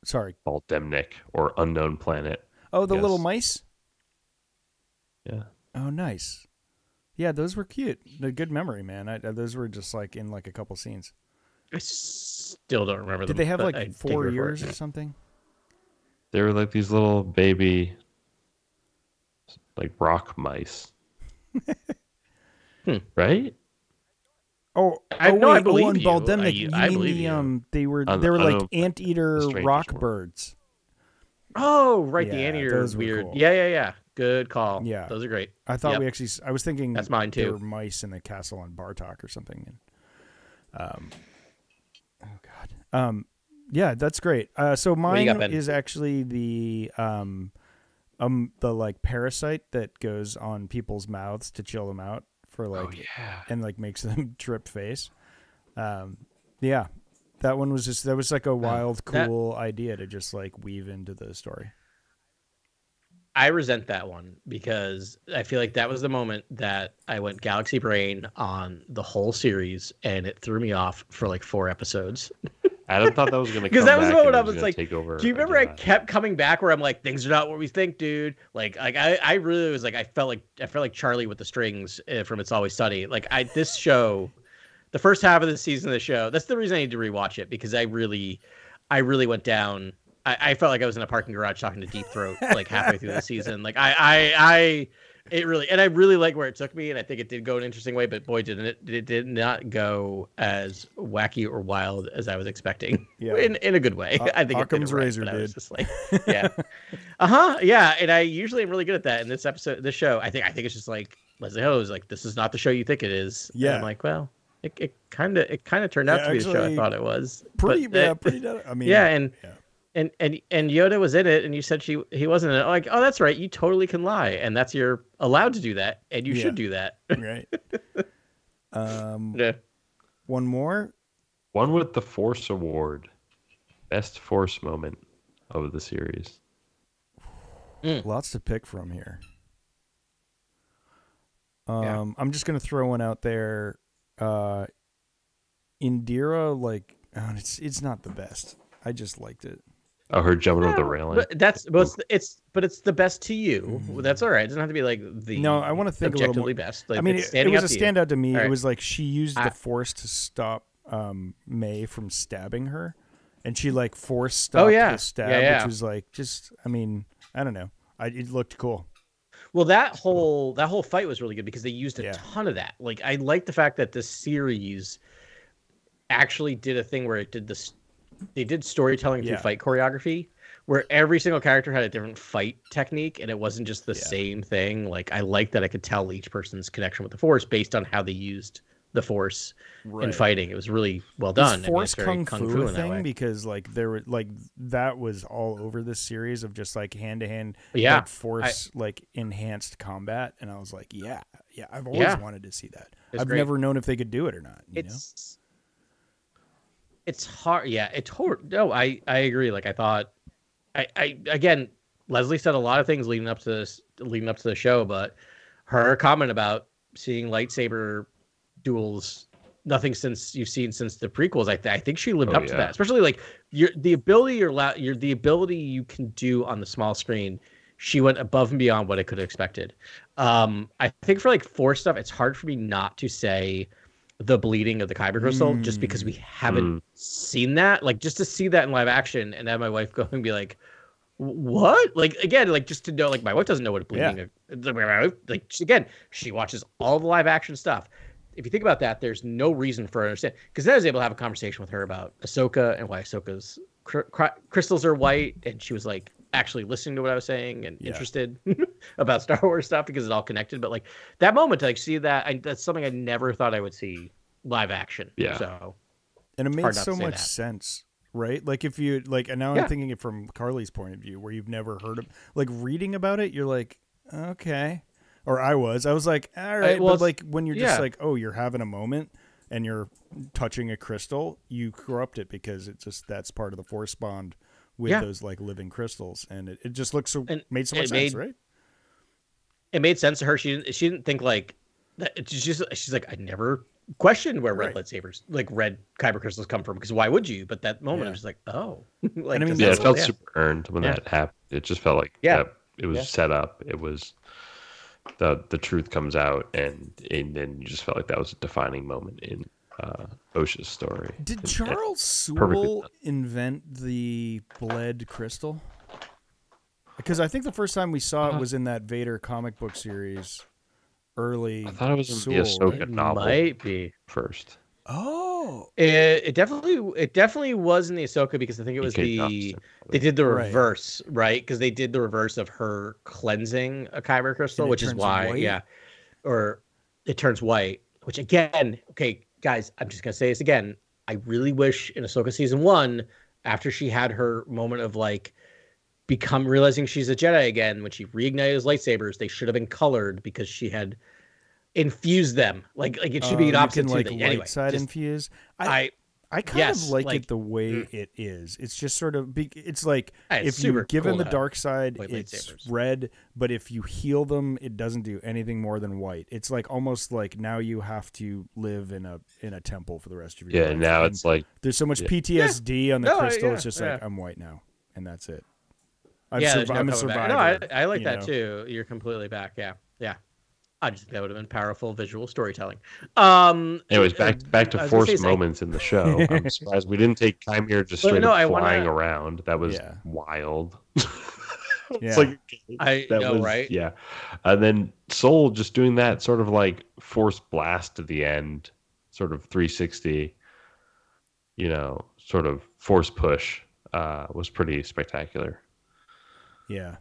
Sorry, Baldemnik or Unknown Planet. Oh, the little mice? Yeah. Oh, nice. Yeah, those were cute. A good memory, man. Those were just like in like a couple scenes. I still don't remember them. Did they have like 4 years or something? They were like these little baby like rock mice. Right? I believe on you. Baldemnic, I believe you. they were like anteater rock birds. Oh, right, Yeah, the anteater those were weird. cool. Yeah. Good call. Yeah, those are great. I thought I was thinking that's mine too. There were mice in the castle on Bartok or something. And, oh God. Yeah, that's great. So mine is actually the like parasite that goes on people's mouths to chill them out for like, and like makes them trip face. Yeah, that one was that was like a wild, cool idea to just like weave into the story. I resent that one because I feel like that was the moment that I went galaxy brain on the whole series, and it threw me off for like 4 episodes. Adam thought that was going to because that was the moment I was like, take over. Do you remember I kept coming back where I'm like, things are not what we think, dude. Like I really was like, I felt like Charlie with the strings from It's Always Sunny. Like this show, the first half of the season of the show, that's the reason I need to rewatch it, because I really went down. I felt like I was in a parking garage talking to Deep Throat like halfway through the season. Like I really like where it took me, and I think it did go an interesting way, but boy, didn't it did not go as wacky or wild as I was expecting. Yeah. In a good way. I think Occam's it did it right, razor but did. I was just like, yeah. Yeah. And I usually am really good at that. In this show, I think it's just like Leslie Ho's like, this is not the show you think it is. Yeah. And I'm like, well, it kind of turned out to be the show I thought it was. Pretty. I mean, And Yoda was in it, and you said he wasn't in it. Like, oh, that's right. You totally can lie, and you're allowed to do that, and you should do that. Right. One more. One with the Force Award, best Force moment of the series. Lots to pick from here. I'm just gonna throw one out there. Indira, like, it's not the best. I just liked it. Oh, her jumping over the railing. But it's the best to you. That's all right. It doesn't have to be like the I want to think objectively a little more. best. Like, I mean, it was a standout to me. Right. It was like she used the Force to stop May from stabbing her, and she like Force stopped the stab, which was like just. I mean, I don't know. It looked cool. Well, that whole fight was really good because they used a ton of that. Like, I like the fact that this series actually did a thing where it did this. They did storytelling through fight choreography, where every single character had a different fight technique, and it wasn't just the same thing. Like, I like that I could tell each person's connection with the Force based on how they used the Force in fighting. It was really well done. Force kung fu thing, because like there were like that was all over this series of just like hand to hand, like Force like enhanced combat, and I was like, I've always wanted to see that. I've never known if they could do it or not. You know? It's hard. Yeah, no, I agree. Like, I thought, I again, Leslie said a lot of things leading up to the show, but her comment about seeing lightsaber duels, nothing since you've seen since the prequels. I think she lived up to that, especially like the ability you can do on the small screen. She went above and beyond what I could have expected. I think for like Force stuff, it's hard for me not to say the bleeding of the kyber crystal, just because we haven't seen that. Like, just to see that in live action and have my wife go and be like, what? Like, again, like, just to know, like, my wife doesn't know what bleeding like, she watches all the live action stuff. If you think about that, there's no reason for her to understand, because then I was able to have a conversation with her about Ahsoka and why Ahsoka's crystals are white, and she was like actually listening to what I was saying and interested about Star Wars stuff, because it's all connected. But like that moment to like see that, that's something I never thought I would see live action. So, and it made so much sense, right? Like, if you like, and now I'm thinking it from Carly's point of view, where you've never heard of, like, reading about it, you're like, okay, or I was like, all right, but like when you're just like, oh, you're having a moment and you're touching a crystal, you corrupt it because it's just, that's part of the Force bond with those like living crystals, and it just looks so made so much sense, right? It made sense to her. She didn't think like that. She's like, I never questioned where red lightsabers, like red kyber crystals, come from, because why would you? But that moment, I was like, oh, like, and I mean, it felt super earned when that happened. It just felt like it was set up. It was the truth comes out, and then you just felt like that was a defining moment in Osha's story. Did Charles Sewell invent the bled crystal? because I think the first time we saw it was in that Vader comic book series. Early. I thought it was in the Ahsoka novel. Might be first. Oh, it definitely was in the Ahsoka, because I think it was they did the reverse, right? Because they did the reverse of her cleansing a kyber crystal, which is why, white? Or it turns white. Which again, okay, guys, I'm just gonna say this again. I really wish in Ahsoka season 1, after she had her moment of like realizing she's a Jedi again, when she reignited his lightsabers, they should have been colored because she had infused them. Like it should be an option to like light side infuse. I kind of like it the way it is. It's just sort of it's like if you give them the dark side, it's red, but if you heal them, it doesn't do anything more than white. It's like almost like now you have to live in a temple for the rest of your life. Yeah, now it's like there's so much PTSD on the crystal. It's just like I'm white now, and that's it. I'm a survivor. No, I like that too. You're completely back. Yeah. I just think that would have been powerful visual storytelling. Anyways, back to forced moments in the show. I'm surprised we didn't take Chimera just straight up flying around. That was wild. It's right? Yeah. And then Soul just doing that sort of like forced blast at the end, sort of 360, sort of force push, was pretty spectacular. Yeah.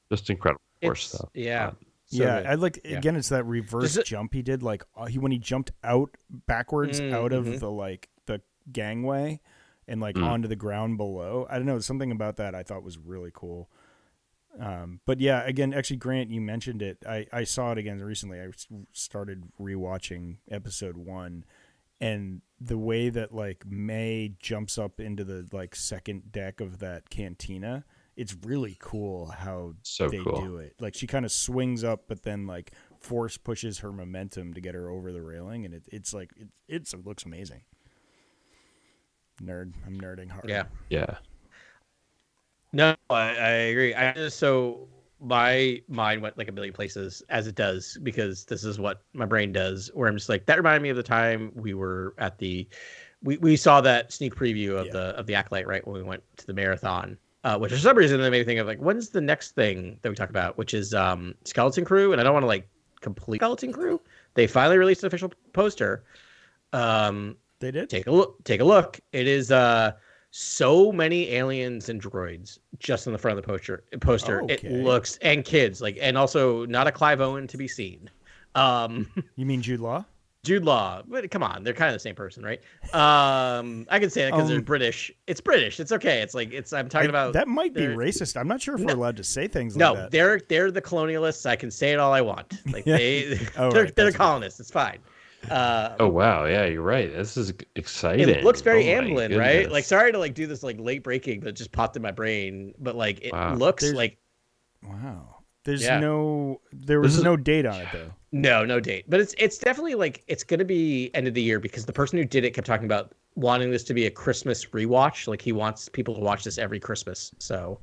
Just incredible force stuff. Yeah. I like again. It's that reverse jump he did. Like when he jumped out backwards out of the gangway and onto the ground below. I don't know, something about that I thought was really cool. But yeah, again, actually, Grant, you mentioned it. I saw it again recently. I started rewatching episode 1, and the way that May jumps up into the second deck of that cantina. It's really cool how they do it. She kind of swings up, but then force pushes her momentum to get her over the railing, and it looks amazing. I'm nerding hard. Yeah. No, I agree. So my mind went a million places, as it does, because this is what my brain does. Where I'm just that reminded me of the time we were at we saw that sneak preview of the Acolyte, right, when we went to the marathon. Which for some reason that made me think of when's the next thing that we talk about, which is Skeleton Crew, and I don't want to complete Skeleton Crew. They finally released an official poster. They did. Take a look. It is so many aliens and droids just on the front of the poster. Okay. It looks, and kids and also not a Clive Owen to be seen. You mean Jude Law? Jude Law, but come on, they're kind of the same person, right? I can say that because they're British. It's British. It's okay. I'm talking about that might be racist. I'm not sure if we're allowed to say things like that. No, they're the colonialists. I can say it all I want. They're the colonists. It's fine. Oh wow, yeah, you're right. This is exciting. It looks very Amblin, right? Sorry to do this late breaking, but it just popped in my brain. But it looks wow. There was no date on it though. No date. But it's definitely it's going to be end of the year, because the person who did it kept talking about wanting this to be a Christmas rewatch. He wants people to watch this every Christmas. So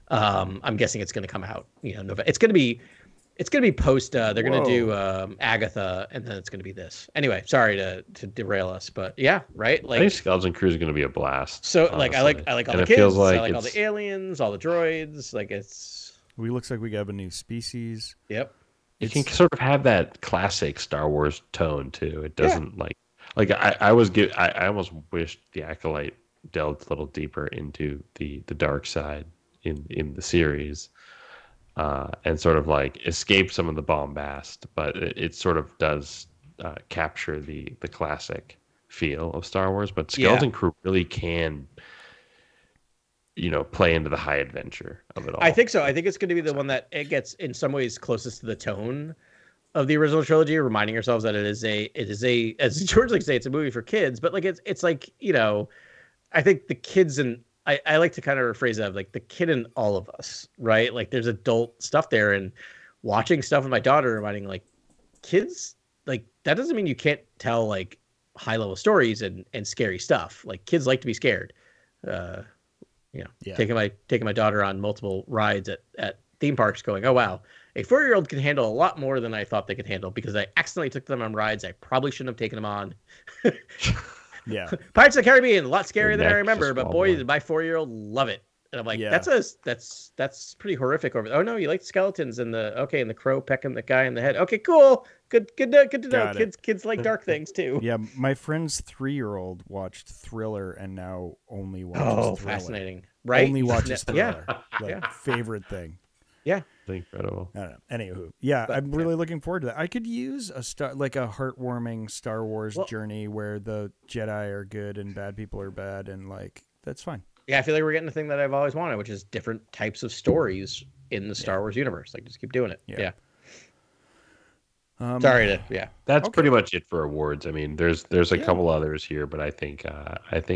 I'm guessing it's going to come out. It's going to be post. They're going to do Agatha, and then it's going to be this. Anyway, sorry to derail us, but yeah, right. I think Skeleton Crew is going to be a blast. So honestly. I like all the kids. I like all the aliens, all the droids. We looks like we have a new species. Yep. It can sort of have that classic Star Wars tone too. It doesn't I almost wished the Acolyte delved a little deeper into the dark side in the series, and sort of escape some of the bombast, but it sort of does capture the classic feel of Star Wars. But Skeleton Crew really can play into the high adventure of it all. I think so. I think it's going to be the one that it gets in some ways closest to the tone of the original trilogy, reminding ourselves that it is a as George likes to say, it's a movie for kids, but it's I think the kids, and I like to kind of rephrase that of the kid in all of us, right? There's adult stuff there, and watching stuff with my daughter, reminding kids, that doesn't mean you can't tell high level stories and scary stuff. Kids like to be scared. Taking my daughter on multiple rides at theme parks, going, oh wow, a 4-year-old can handle a lot more than I thought they could handle, because I accidentally took them on rides I probably shouldn't have taken them on. Yeah, Pirates of the Caribbean, a lot scarier than I remember, but boy, did my 4-year-old love it. And I'm like, that's pretty horrific over there. Oh no, you like skeletons and the crow pecking the guy in the head. Okay, cool. Good to know. Kids like dark things too. Yeah, my friend's 3-year-old watched Thriller and now only watches Thriller. Fascinating. Right? Only watches Thriller. Yeah. Favorite thing. Yeah. Incredible. I don't know. Anywho, I'm really looking forward to that. I could use a heartwarming Star Wars journey where the Jedi are good and bad people are bad, and like that's fine. Yeah, I feel like we're getting the thing that I've always wanted, which is different types of stories in the Star Wars universe. Like, just keep doing it. Yeah. That's pretty much it for awards. I mean, there's a couple others here, but I think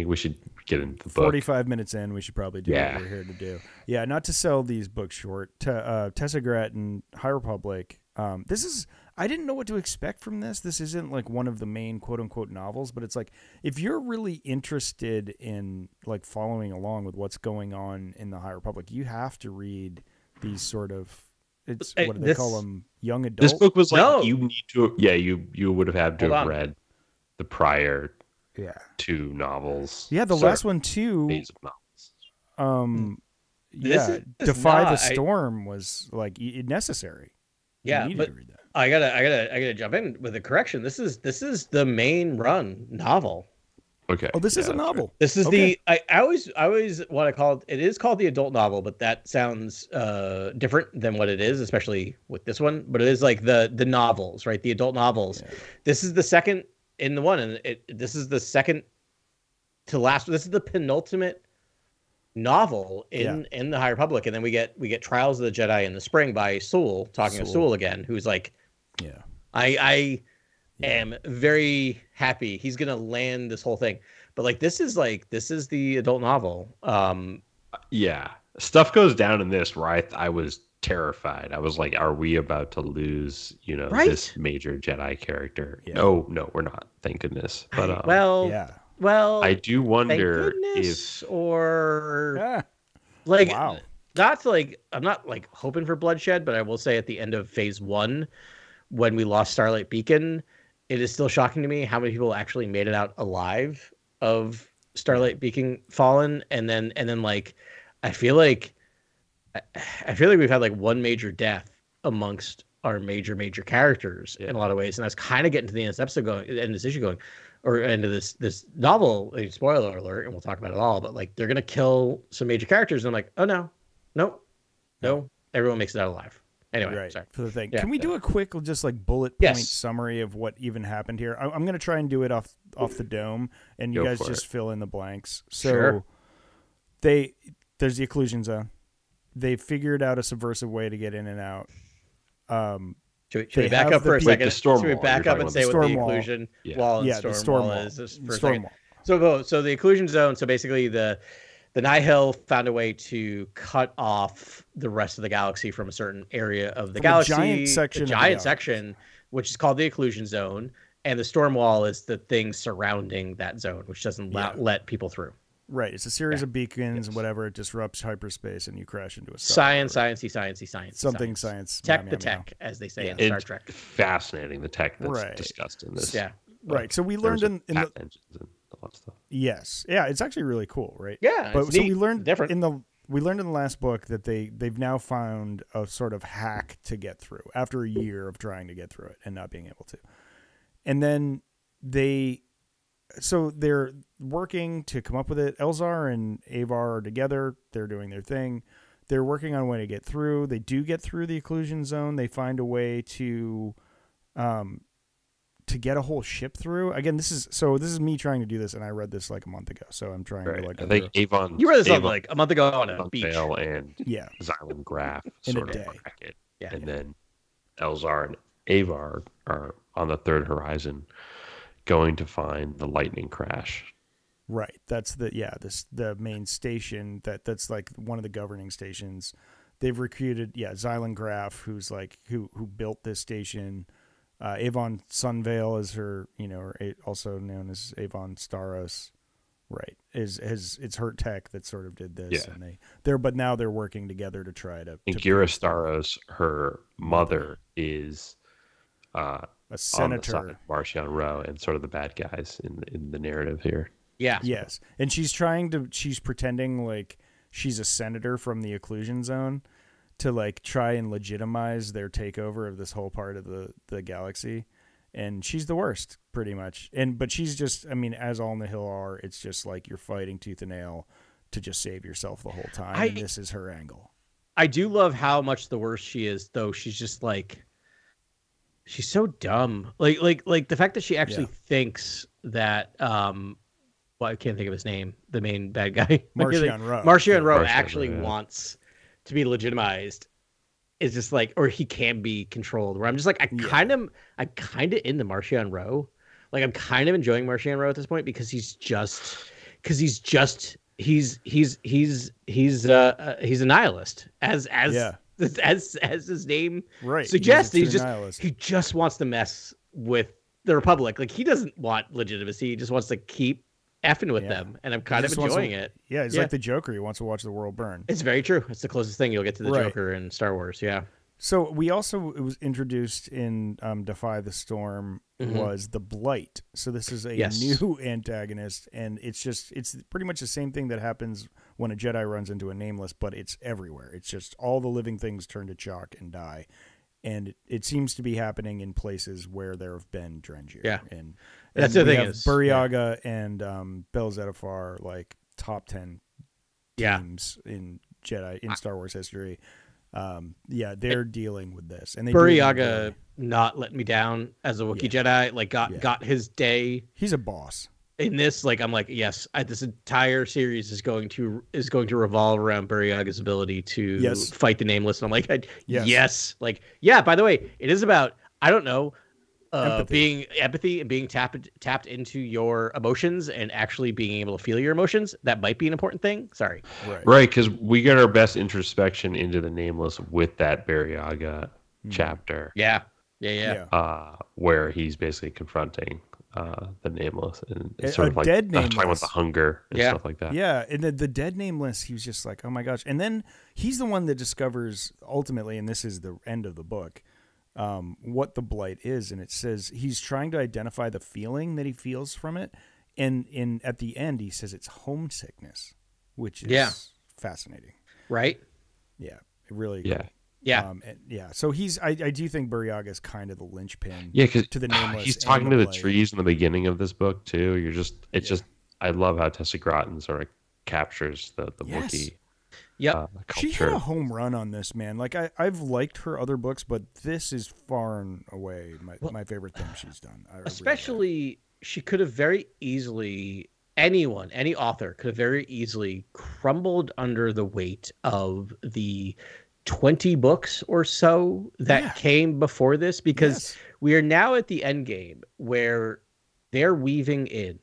we should get into the book. 45 minutes in, we should probably do what we're here to do. Yeah, not to sell these books short. Tessa Gratton, High Republic. I didn't know what to expect from this. This isn't like one of the main quote unquote novels, but it's like if you're really interested in like following along with what's going on in the High Republic, you have to read these sort of. What do they call them? Young adult. This book was like you need to. Yeah, you would have had to have read the prior. two novels. Yeah, the last one too. Days of novels. Defy the Storm was like necessary. Yeah, but I gotta jump in with a correction. This is the main run novel. Okay. Oh, this is a novel. Right. This is I always want to call it. It is called the adult novel, but that sounds different than what it is, especially with this one. But it is like the novels, right? The adult novels. Yeah. This is the second in the one, and this is the second to last. This is the penultimate novel in the High Republic, and then we get Trials of the Jedi in the spring by Sewell, of Sewell again, who's like, I am very happy he's gonna land this whole thing, but like this is the adult novel. Stuff goes down in this where I was terrified. I was like, are we about to lose this major Jedi character? No, we're not, thank goodness. But well, I do wonder if not to like, I'm not like hoping for bloodshed, but I will say at the end of phase 1, when we lost Starlight Beacon, it is still shocking to me how many people actually made it out alive of Starlight Beacon fallen, and then like I feel like we've had like one major death amongst our major characters in a lot of ways, and I was kind of getting to the end of this episode or end of this novel. Spoiler alert, and we'll talk about it all. But like they're gonna kill some major characters, and I'm like, oh no, everyone makes it out alive. Anyway, sorry for the thing. Can we do a quick, just like bullet point summary of what even happened here? I'm gonna try and do it off the dome, and you guys just fill in the blanks. So there's the occlusion zone. They figured out a subversive way to get in and out. Should we back up for a second? Should we back up and say what the occlusion wall and Stormwall is for a second? So the occlusion zone. So basically the Nihil found a way to cut off the rest of the galaxy from a certain area of the galaxy, a giant section, which is called the occlusion zone, and the Stormwall is the thing surrounding that zone, which doesn't let people through. Right, it's a series of beacons, whatever. It disrupts hyperspace, and you crash into a science. Something science. Tech, as they say in Star Trek. Fascinating, the tech that's discussed in this. Yeah, right. So we learned in the engines and a lot of stuff. Yes, it's actually really cool, right? Yeah, but so we learned in the last book that they've now found a sort of hack to get through after a year of trying to get through it and not being able to, and then So they're working to come up with it. Elzar and Avar are together. They're doing their thing. They're working on a way to get through. They do get through the occlusion zone. They find a way to get a whole ship through. Again, this is me trying to do this, and I read this like a month ago. So I'm trying to like. I think Avon. You read this like a month ago on a beach. And Xylem Graph in a day. Crack it. And then Elzar and Avar are on the third horizon, going to find the lightning crash. Right. That's the main station that's like one of the governing stations. They've recruited Xylem Graph, who's like who built this station. Avon Sunvale is her, or also known as Avon Staros. Right. It's her tech that sort of did this, and but now they're working together to try to. And Gira Staros, her mother, is a senator, on the Martian Row, and sort of the bad guys in the narrative here. Yeah. Yes, and she's pretending like she's a senator from the occlusion zone to like try and legitimize their takeover of this whole part of the galaxy. And she's the worst, pretty much. But she's just, I mean, as All in the Hill are, it's just like you're fighting tooth and nail to just save yourself the whole time. And this is her angle. I do love how much the worst she is, though. She's just like, she's so dumb. Like the fact that she actually thinks that, well, I can't think of his name, the main bad guy. Marchion Rowe actually wants to be legitimized. Is just like, or he can be controlled. Where I'm just like, I'm kind of into Marchion Rowe. Like I'm kind of enjoying Marchion Rowe at this point because he's a nihilist as his name suggests. He just wants to mess with the Republic. Like he doesn't want legitimacy. He just wants to keep effing with them, and I'm kind of enjoying it. Yeah, he's like the Joker. He wants to watch the world burn. It's very true. It's the closest thing you'll get to the Joker in Star Wars. Yeah. So it was introduced in Defy the Storm was the Blight. So this is a new antagonist, and it's pretty much the same thing that happens when a Jedi runs into a Nameless, but it's everywhere. It's just all the living things turn to chalk and die. And it seems to be happening in places where there have been Drengir. Yeah. And that's the thing is Burryaga and Bel Zettifar, like top 10 teams in Jedi in Star Wars history. They're dealing with this, and Burryaga not letting me down as a Wookiee Jedi. Like got his day. He's a boss in this. Like I'm like, yes, this entire series is going to revolve around Burryaga's ability to fight the Nameless. And I'm like, yes. Like, yeah. By the way, it is about, I don't know, being empathy and being tapped into your emotions and actually being able to feel your emotions. That might be an important thing. Sorry. Right. Because we get our best introspection into the Nameless with that Burryaga chapter. Yeah. Where he's basically confronting the Nameless and it's sort of like dead Nameless. Talking about the hunger and stuff like that. Yeah, and the dead Nameless, he was just like, oh my gosh. And then he's the one that discovers ultimately, and this is the end of the book, what the blight is, and it says he's trying to identify the feeling that he feels from it, and at the end he says it's homesickness, which is fascinating, right? Yeah, really. So I do think Burryaga is kind of the linchpin. Yeah, because to the Nameless. He's talking to the trees in the beginning of this book too. I love how Tessa Gratton sort of captures the Wookiee. Yep. She had a home run on this, man. Like I've liked her other books, but this is far and away my favorite thing she's done. Especially, she could have very easily, any author could have very easily crumbled under the weight of the 20 books or so that came before this, because we are now at the end game where they're weaving in.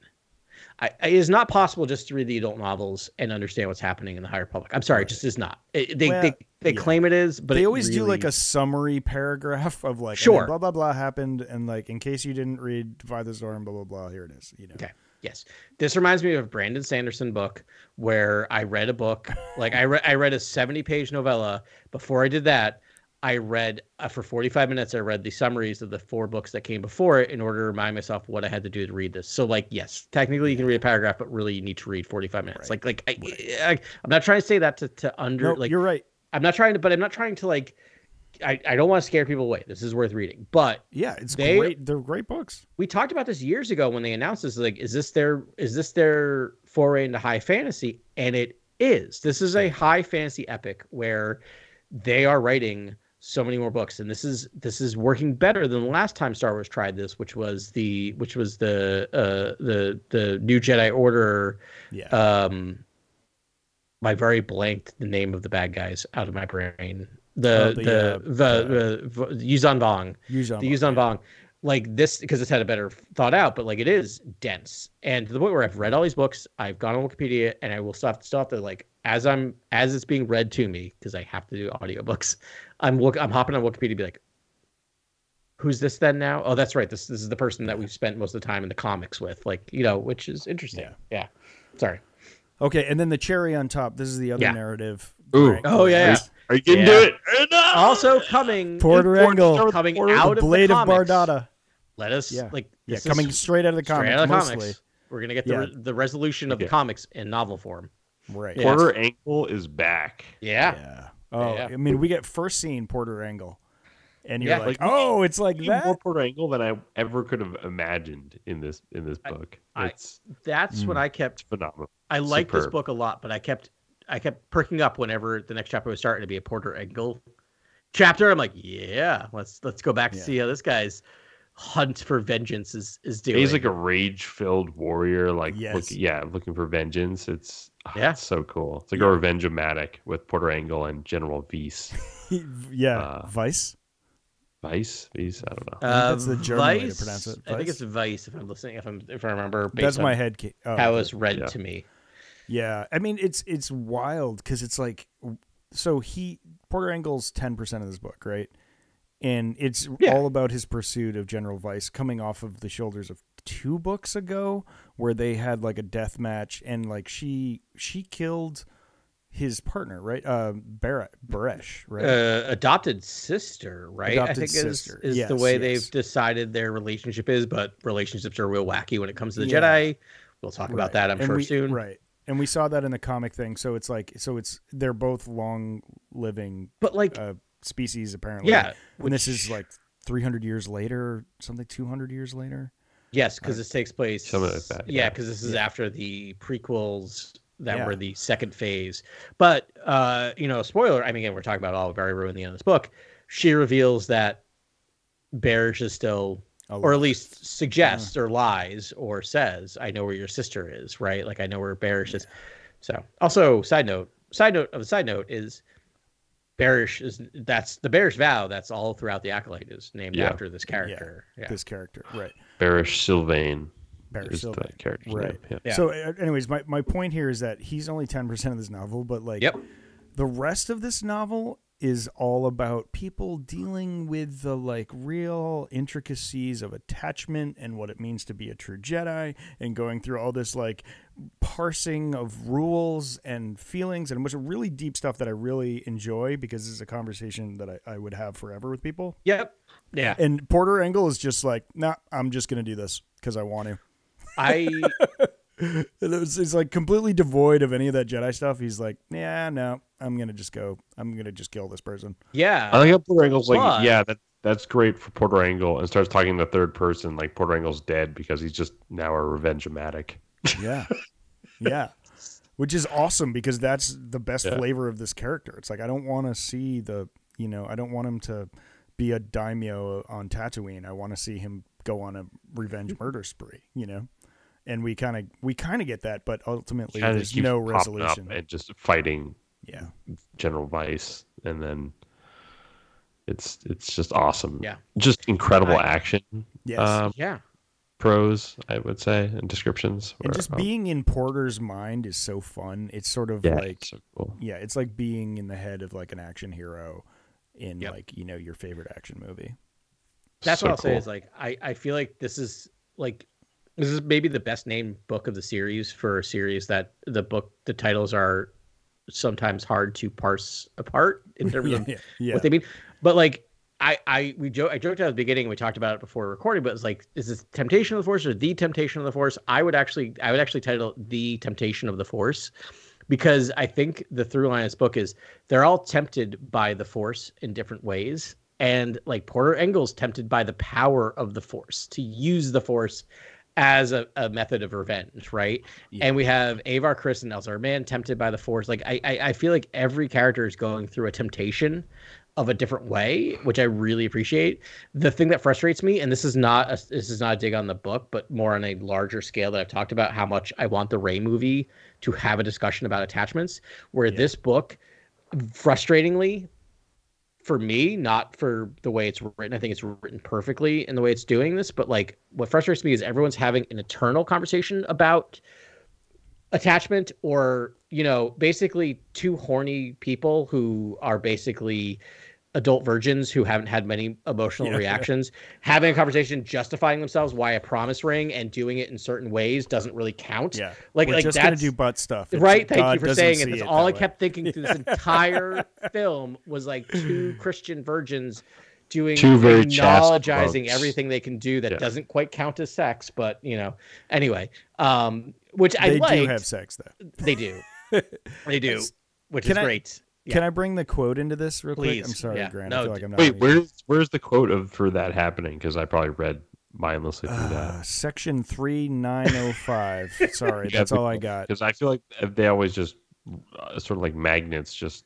It is not possible just to read the adult novels and understand what's happening in the High Republic. I'm sorry, it just is not. They claim it is, but they always do like a summary paragraph of like, blah blah blah happened, and like in case you didn't read Defy the Storm, blah blah blah. Here it is. Okay. Yes, this reminds me of a Brandon Sanderson book where I read a book like I read a 70-page novella. Before I did that, I read for 45 minutes. I read the summaries of the 4 books that came before it in order to remind myself what I had to do to read this. So, like, yes, technically you can read a paragraph, but really you need to read 45 minutes. Right. I'm not trying to say that to under. No, you're right. I'm not trying to like. I don't want to scare people away. This is worth reading, but yeah, it's great. They're great books. We talked about this years ago when they announced this. Like, is this their foray into high fantasy? And it is. This is a high fantasy epic where they are writing so many more books, and this is working better than the last time Star Wars tried this, which was the New Jedi Order. Yeah. I very blanked the name of the bad guys out of my brain. The Yuzhan Vong. The Yuzhan Vong. Like this, because it's had a better thought out, but like it is dense, and to the point where I've read all these books, I've gone on Wikipedia, and I will still have to like as it's being read to me, because I have to do audiobooks. I'm hopping on Wikipedia to be like, who's this then now? Oh, that's right. This is the person that we've spent most of the time in the comics with, like, which is interesting. Yeah. Sorry. Okay, and then the cherry on top. This is the other narrative. Ooh. Oh yeah. Are you getting to it? Also coming Porter Engel, coming out of Blade the of Bardata. Let us coming straight out of the comics. Mostly. We're gonna get the resolution of the comics in novel form. Right. Porter Engle is back. Yeah. Oh, yeah. I mean, we get first scene Porter Engle, and you're Yeah. like, oh, it's like that. More Porter Engle than I ever could have imagined in this book. That's what I kept. Phenomenal. I like this book a lot, but I kept perking up whenever the next chapter was starting to be a Porter Engle chapter. I'm like, yeah, let's go back to see how this guy's hunt for vengeance is doing. He's like a rage-filled warrior, like looking for vengeance. It's so cool. It's like a revenge-o-matic with Porter Engle and General Vice. Vice. Vice, I don't know. That's the German way to pronounce it. Vice? I think it's Vice if I'm listening. If I remember, that's my head. How it was read to me. Yeah, I mean it's wild because it's like, so Porter Engle's 10% of this book, right? And it's all about his pursuit of General Vice, coming off of the shoulders of 2 books ago, where they had like a death match, and like she killed his partner, right? Baresh, right? Adopted sister, right? I think is the way they've decided their relationship is, but relationships are real wacky when it comes to the Jedi. We'll talk about that, I'm sure, soon. Right. And we saw that in the comic thing. So it's like, they're both long living, but like species apparently. Yeah. And this is like 300 years later, something 200 years later. Yes, because this takes place. Something like that. Yeah, because this is after the prequels that were the second phase. But spoiler. I mean, again, we're talking about all very early in the end of this book. She reveals that Barish is still, or at least suggests or lies or says, "I know where your sister is." Right? Like I know where Barish is. So, also, side note is Barish that's the Barish vow. That's all throughout the Acolyte is named after this character. Yeah. This character, right? Barish Sylvain. Barish Sylvain. That character's right. name. Yeah. So, anyways, my point here is that he's only 10% of this novel, but like the rest of this novel is all about people dealing with the like real intricacies of attachment and what it means to be a true Jedi, and going through all this like parsing of rules and feelings, and a bunch of really deep stuff that I really enjoy, because it's a conversation that I would have forever with people. Yep. Yeah. And Porter Engle is just like, nah, I'm just going to do this because I want to. It's like completely devoid of any of that Jedi stuff. He's like, yeah, no, I'm gonna just kill this person. Yeah, I like how Porter Engle's like, that's great for Porter Engle, and starts talking in the third person like Porter Engle's dead because he's just now a revenge-o-matic. Yeah, which is awesome, because that's the best flavor of this character. It's like, I don't want to see I don't want him to be a daimyo on Tatooine. I want to see him go on a revenge murder spree, And we kind of get that, but ultimately there's no resolution. And just fighting General Vice, and then it's just awesome. Yeah. Just incredible action. Yes. Prose, I would say, and descriptions. And just being in Porter's mind is so fun. It's sort of like, so cool. It's like being in the head of like an action hero in like, your favorite action movie. That's what I'll say is like, I feel like this is maybe the best named book of the series, for a series that the titles are sometimes hard to parse apart in terms of what they mean. But like I joked at the beginning, we talked about it before recording, but it's like, is this Temptation of the Force or the Temptation of the Force? I would actually title it The Temptation of the Force, because I think the through line of this book is they're all tempted by the Force in different ways. And like Porter Engle's tempted by the power of the Force, to use the Force as a method of revenge, right? Yeah. And we have Avar Kriss and Elzar Mann tempted by the Force. Like I feel like every character is going through a temptation of a different way, which I really appreciate. The thing that frustrates me, and this is not a dig on the book, but more on a larger scale that I've talked about, how much I want the Rey movie to have a discussion about attachments, where this book, frustratingly, for me, not for the way it's written, I think it's written perfectly in the way it's doing this, but like what frustrates me is everyone's having an eternal conversation about attachment, or basically two horny people who are basically adult virgins who haven't had many emotional reactions, having a conversation justifying themselves why a promise ring and doing it in certain ways doesn't really count. Yeah, like just gonna do butt stuff, right? Thank you for saying it. That's all I kept thinking through this entire film was like two Christian virgins doing, two very acknowledging everything they can do that doesn't quite count as sex, but anyway, which they do have sex though. They do. They do, which is great. Yeah. Can I bring the quote into this real Please. quick? I'm sorry, Yeah. Grant. No, I feel like I'm not. Wait, where's the quote for that happening? Because I probably read mindlessly through that. Section 3905. Sorry, that's all I got. Because I feel like they always just sort of like magnets just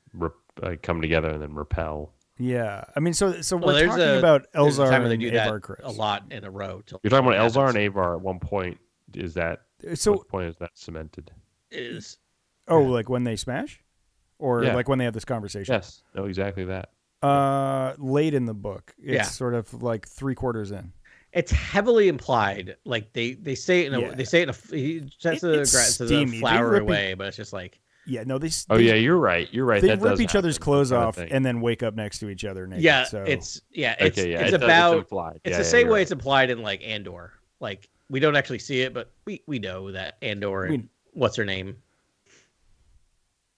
come together and then repel. Yeah, I mean, so we're talking about Elzar and Avar Kriss a lot in a row. You're talking about Elzar and Avar at one point. Is that what point is that cemented? Like when they smash, or like when they have this conversation? Yes, no, exactly that. Late in the book, it's sort of like 3/4 in. It's heavily implied, like they say it in a they say it in a Tessa says a flower away, but it's just like. Yeah, no, they. Yeah, you're right. You're right. They rip each other's clothes off and then wake up next to each other naked. Yeah, so. it's it's about it's the same way it's implied in like Andor. Like we don't actually see it, but we know that Andor and what's her name?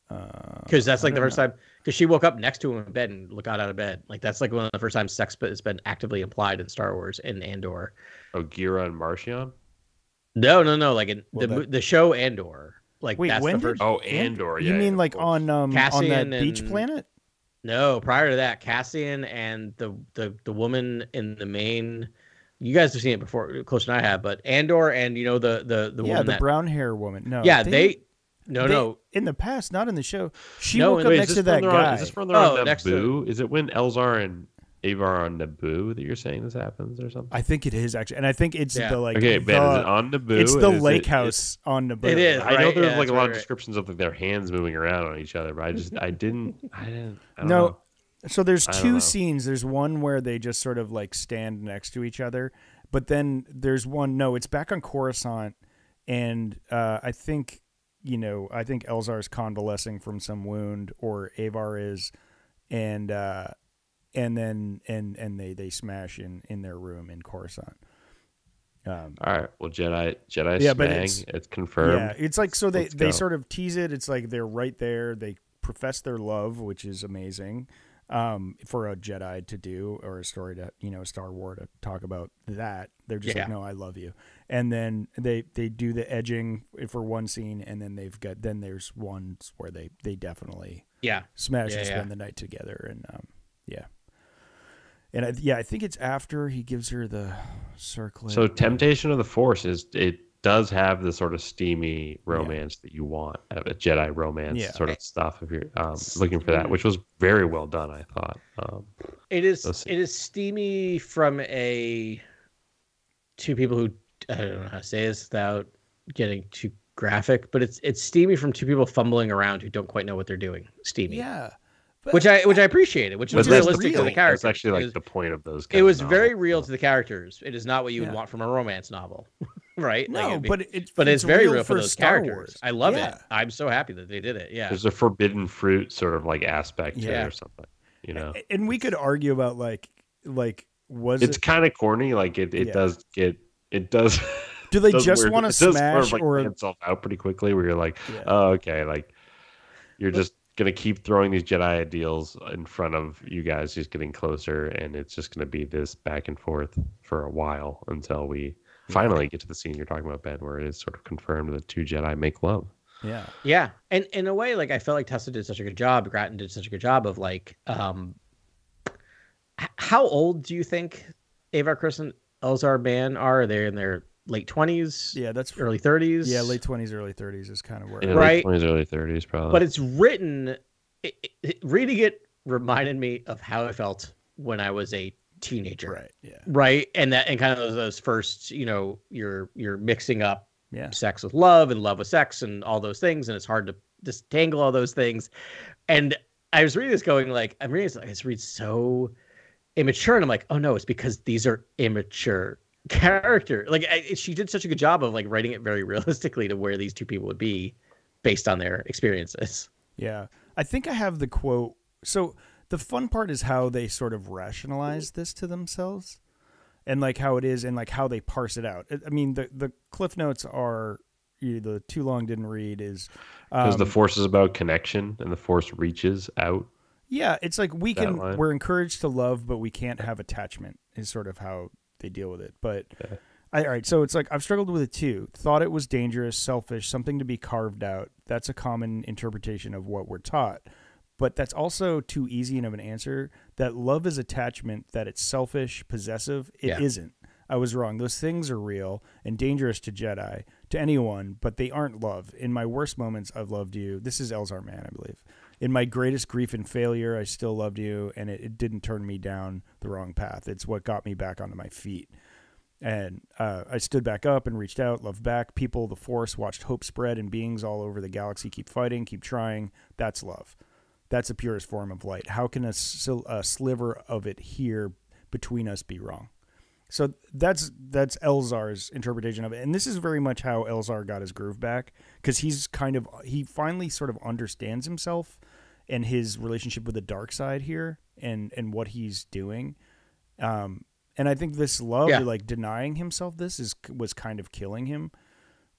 Because that's like the first time. Because she woke up next to him in bed and got out of bed. Like that's like one of the first times sex has been actively implied in Star Wars in Andor. Oh, Gira and Marchion? No. Like in the show Andor. Like wait, that's when the first. Andor. You mean like on that beach planet? No, prior to that, Cassian and the woman in the main. You guys have seen it before, closer than I have, but Andor and the woman the brown hair woman. No, no. In the past, not in the show. She woke up next to that guy. Is this when they're on Naboo? Is it when Elzar and Avar on Naboo that you're saying this happens or something? I think it is actually, and I think it's the like. Okay, Ben, is it on Naboo? It's the lake house on Naboo. It is. I know there's like a lot of descriptions of like their hands moving around on each other, but I don't know. So there's two scenes. There's one where they just sort of like stand next to each other, but then there's one. No, it's back on Coruscant, and I think Elzar's convalescing from some wound, or Avar is, and then they smash in their room in Coruscant. All right. Well, Jedi smang. It's confirmed. Yeah, it's like so they sort of tease it. It's like they're right there. They profess their love, which is amazing for a Jedi to do, or a story to Star Wars to talk about that. They're just like, no, I love you. And then they do the edging for one scene, and then there's ones where they definitely smash and spend the night together, and And I think it's after he gives her the circlet. So Temptation of the Force it does have the sort of steamy romance that you want, a Jedi romance sort of stuff. If you're looking for that, which was very well done, I thought. It is steamy from two people who, I don't know how to say this without getting too graphic, but it's steamy from two people fumbling around who don't quite know what they're doing. Steamy. Yeah. Which I appreciated, which was realistic to the characters. That's actually like the point of those. It was very real to the characters. It is not what you would want from a romance novel, right? No, but it's very real for those characters. Wars. I love it. I'm so happy that they did it. Yeah, there's a forbidden fruit sort of like aspect to it or something, And we could argue about like it's kind of corny. Like it does. Do they just want to smash sort of or itself out pretty quickly? Where you're like, oh, okay, like you're just gonna keep throwing these Jedi ideals in front of you guys, just getting closer, and it's just gonna be this back and forth for a while until we finally get to the scene you're talking about, Ben, where it is sort of confirmed that two Jedi make love. Yeah, and in a way, like I felt like Tessa did such a good job, Gratton did such a good job of like, how old do you think Avar Kriss and Elzar Mann are? Are they in their late 20s? Yeah, that's early 30s. Yeah, late 20s, early 30s is kind of where. Right, late 20s, early 30s, probably. But it's written. Reading it reminded me of how I felt when I was a teenager. Right. Yeah. Right, and kind of those first, you're mixing up sex with love and love with sex and all those things, and it's hard to disentangle all those things. And I was reading this, going like, I'm reading this, like, this reads so immature, and I'm like, oh no, it's because these are immature character. Like she did such a good job of like writing it very realistically to where these two people would be based on their experiences. Yeah, I think I have the quote. So the fun part is how they sort of rationalize this to themselves, and like how it is, and like how they parse it out. I mean, the cliff notes are the too long didn't read is because the Force is about connection, and the Force reaches out. Yeah, it's like we're encouraged to love, but we can't have attachment. Is sort of how they deal with it. But all right, so it's like I've struggled with it too. Thought it was dangerous, selfish, something to be carved out. That's a common interpretation of what we're taught. But that's also too easy of an answer. That love is attachment, that it's selfish, possessive. It isn't. I was wrong. Those things are real and dangerous to Jedi, to anyone, but they aren't love. In my worst moments, I've loved you. This is Elzar-Man, I believe. In my greatest grief and failure, I still loved you, and it didn't turn me down the wrong path. It's what got me back onto my feet. And I stood back up and reached out, loved back. People, the Force, watched hope spread, and beings all over the galaxy keep fighting, keep trying. That's love. That's the purest form of light. How can a sliver of it here between us be wrong? So that's Elzar's interpretation of it. And this is very much how Elzar got his groove back, because he finally sort of understands himself and his relationship with the dark side here and what he's doing. And I think this love, like denying himself this was kind of killing him.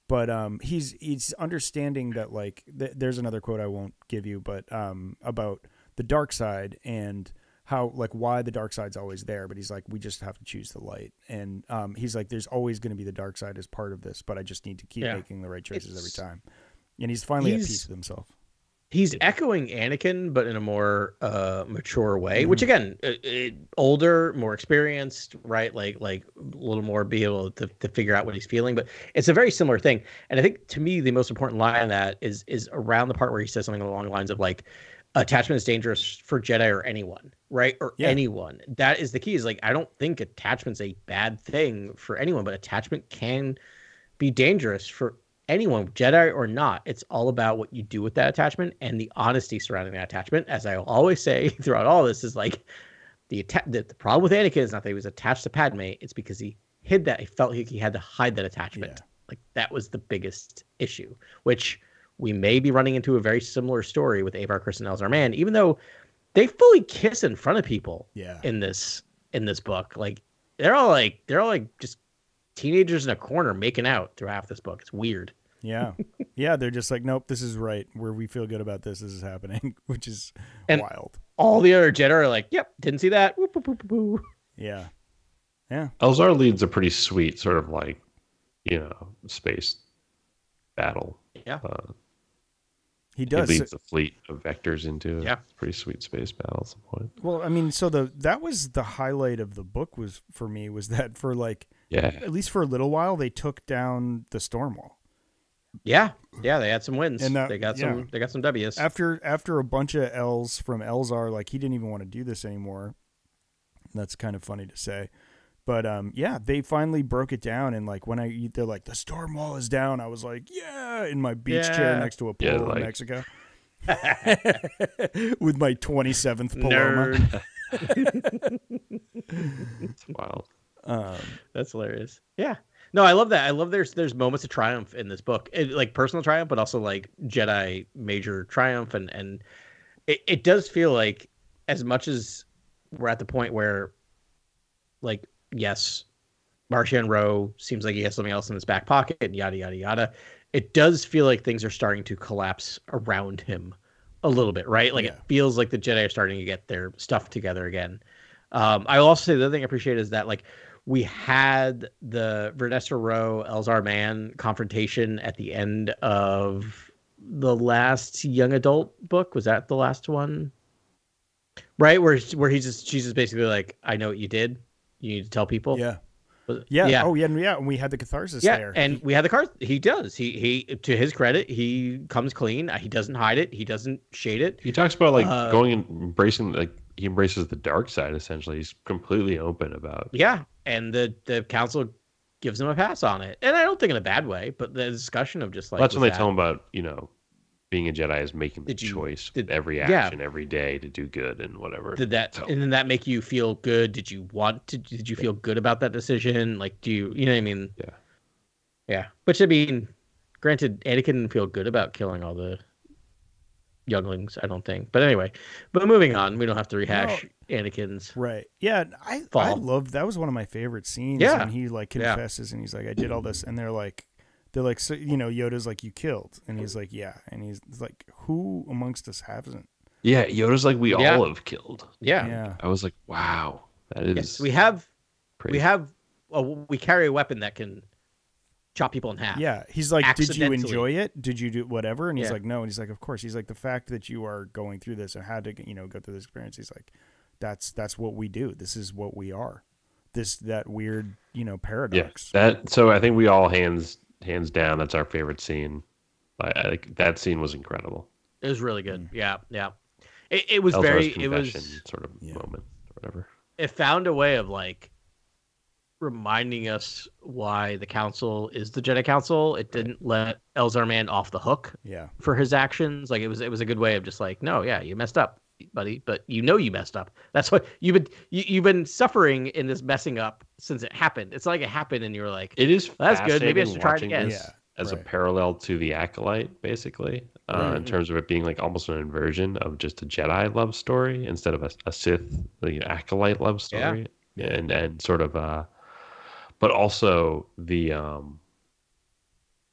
But he's understanding that, like, there's another quote I won't give you, but about the dark side and how, like, why the dark side's always there. But he's like, we just have to choose the light. And he's like, there's always going to be the dark side as part of this, but I just need to keep making the right choices every time. And he's finally at peace with himself. He's echoing Anakin, but in a more mature way, which, again, older, more experienced, right? Like a little more be able to figure out what he's feeling. But it's a very similar thing. And I think, to me, the most important line in that is around the part where he says something along the lines of, like, attachment is dangerous for Jedi or anyone, right? Or anyone. That is the key. Is, like, I don't think attachment's a bad thing for anyone, but attachment can be dangerous for anyone, Jedi or not. It's all about what you do with that attachment and the honesty surrounding that attachment. As I always say throughout all this, is like the problem with Anakin is not that he was attached to Padme. It's because he hid that. He felt like he had to hide that attachment. Yeah. Like, that was the biggest issue, which we may be running into a very similar story with Avar Kriss and Elzar-Man, even though they fully kiss in front of people in this book. Like, they're all like just teenagers in a corner making out through half this book. It's weird. Yeah. Yeah. They're just like, nope, this is right. Where we feel good about this is happening, which is wild. All the other Jedi are like, yep, didn't see that. Whoop, whoop, whoop, whoop. Yeah. Yeah. Elzar leads a pretty sweet sort of, like, space battle. Yeah. He does. He leads the fleet of vectors into a pretty sweet space battle at some point. Well, I mean, so that was the highlight of the book was that for, like, at least for a little while, they took down the Stormwall. Yeah, they had some wins. And they got some W's. After a bunch of L's from Elzar, like, he didn't even want to do this anymore. That's kind of funny to say. But they finally broke it down, and, like, when they're like, the Stormwall is down, I was like, in my beach chair next to a pool in Mexico. With my 27th Paloma. It's wild. That's hilarious. Yeah. No, I love that. I love there's moments of triumph in this book, like personal triumph, but also, like, Jedi major triumph, and it does feel like, as much as we're at the point where, like, yes, Marchion Ro seems like he has something else in his back pocket, and yada yada yada. It does feel like things are starting to collapse around him a little bit, right? Like, it feels like the Jedi are starting to get their stuff together again. I will also say the other thing I appreciate is that, like, we had the Vernestra Ro Elzar-Man confrontation at the end of the last young adult book. Was that the last one? Right, where she's just basically like, I know what you did. You need to tell people. Yeah. Oh, yeah. And we had the catharsis there. And we had the card. He does. He to his credit, he comes clean. He doesn't hide it. He doesn't shade it. He talks about, like, going and embracing, like, he embraces the dark side, essentially. He's completely open about. Yeah. And the council gives him a pass on it. And I don't think in a bad way, but the discussion of just, like, that's when they tell him about, being a Jedi is making the choice with every action every day to do good and whatever. And then that make you feel good? Did you feel good about that decision? Like, do you know what I mean? Yeah. Yeah. Which, I mean, granted, Anakin didn't feel good about killing all the younglings, I don't think. But anyway, moving on. We don't have to rehash Anakin's right. Yeah, I loved that. Was one of my favorite scenes when he, like, confesses and he's like, I did all this, and they're like, so, Yoda's like, you killed, and he's like, yeah, and he's like, who amongst us hasn't? Yeah, Yoda's like, we all have killed. Yeah. I was like, wow, that is. Yes, we carry a weapon that can chop people in half. Yeah, he's like, did you accidentally. enjoy it? Did you do whatever? And he's Yeah. like, no. And he's like, of course. He's like, the fact that you are going through this and had to, go through this experience. He's like, that's what we do. This is what we are. That weird, paradox. Yeah, so I think we all hands down, that's our favorite scene. I think that scene was incredible. It was really good. Yeah. It was Elzar's it was sort of moment or whatever. It found a way of like reminding us why the council is the Jedi Council. It didn't let Elzar Man off the hook for his actions. Like it was a good way of just like, no, yeah, you messed up, buddy, but you messed up. That's what you've been suffering in this messing up since it happened. It's like it happened and you were like, it is that's good. Maybe I should try it again. As a parallel to the Acolyte, basically, in terms of it being like almost an inversion of just a Jedi love story instead of a Sith, Acolyte love story, and sort of, but also the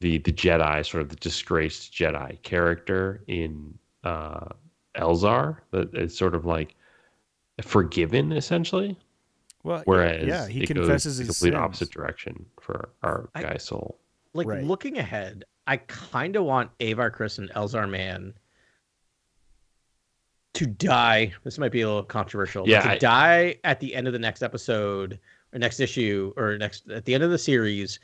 Jedi, sort of the disgraced Jedi character in Elzar, that is sort of like forgiven essentially. Well, whereas he it confesses goes his the complete sins. opposite direction for our guy Soul. Like looking ahead, I kind of want Avar Kriss and Elzar Man to die. This might be a little controversial. Yeah, to die at the end of the next episode or next issue or at the end of the series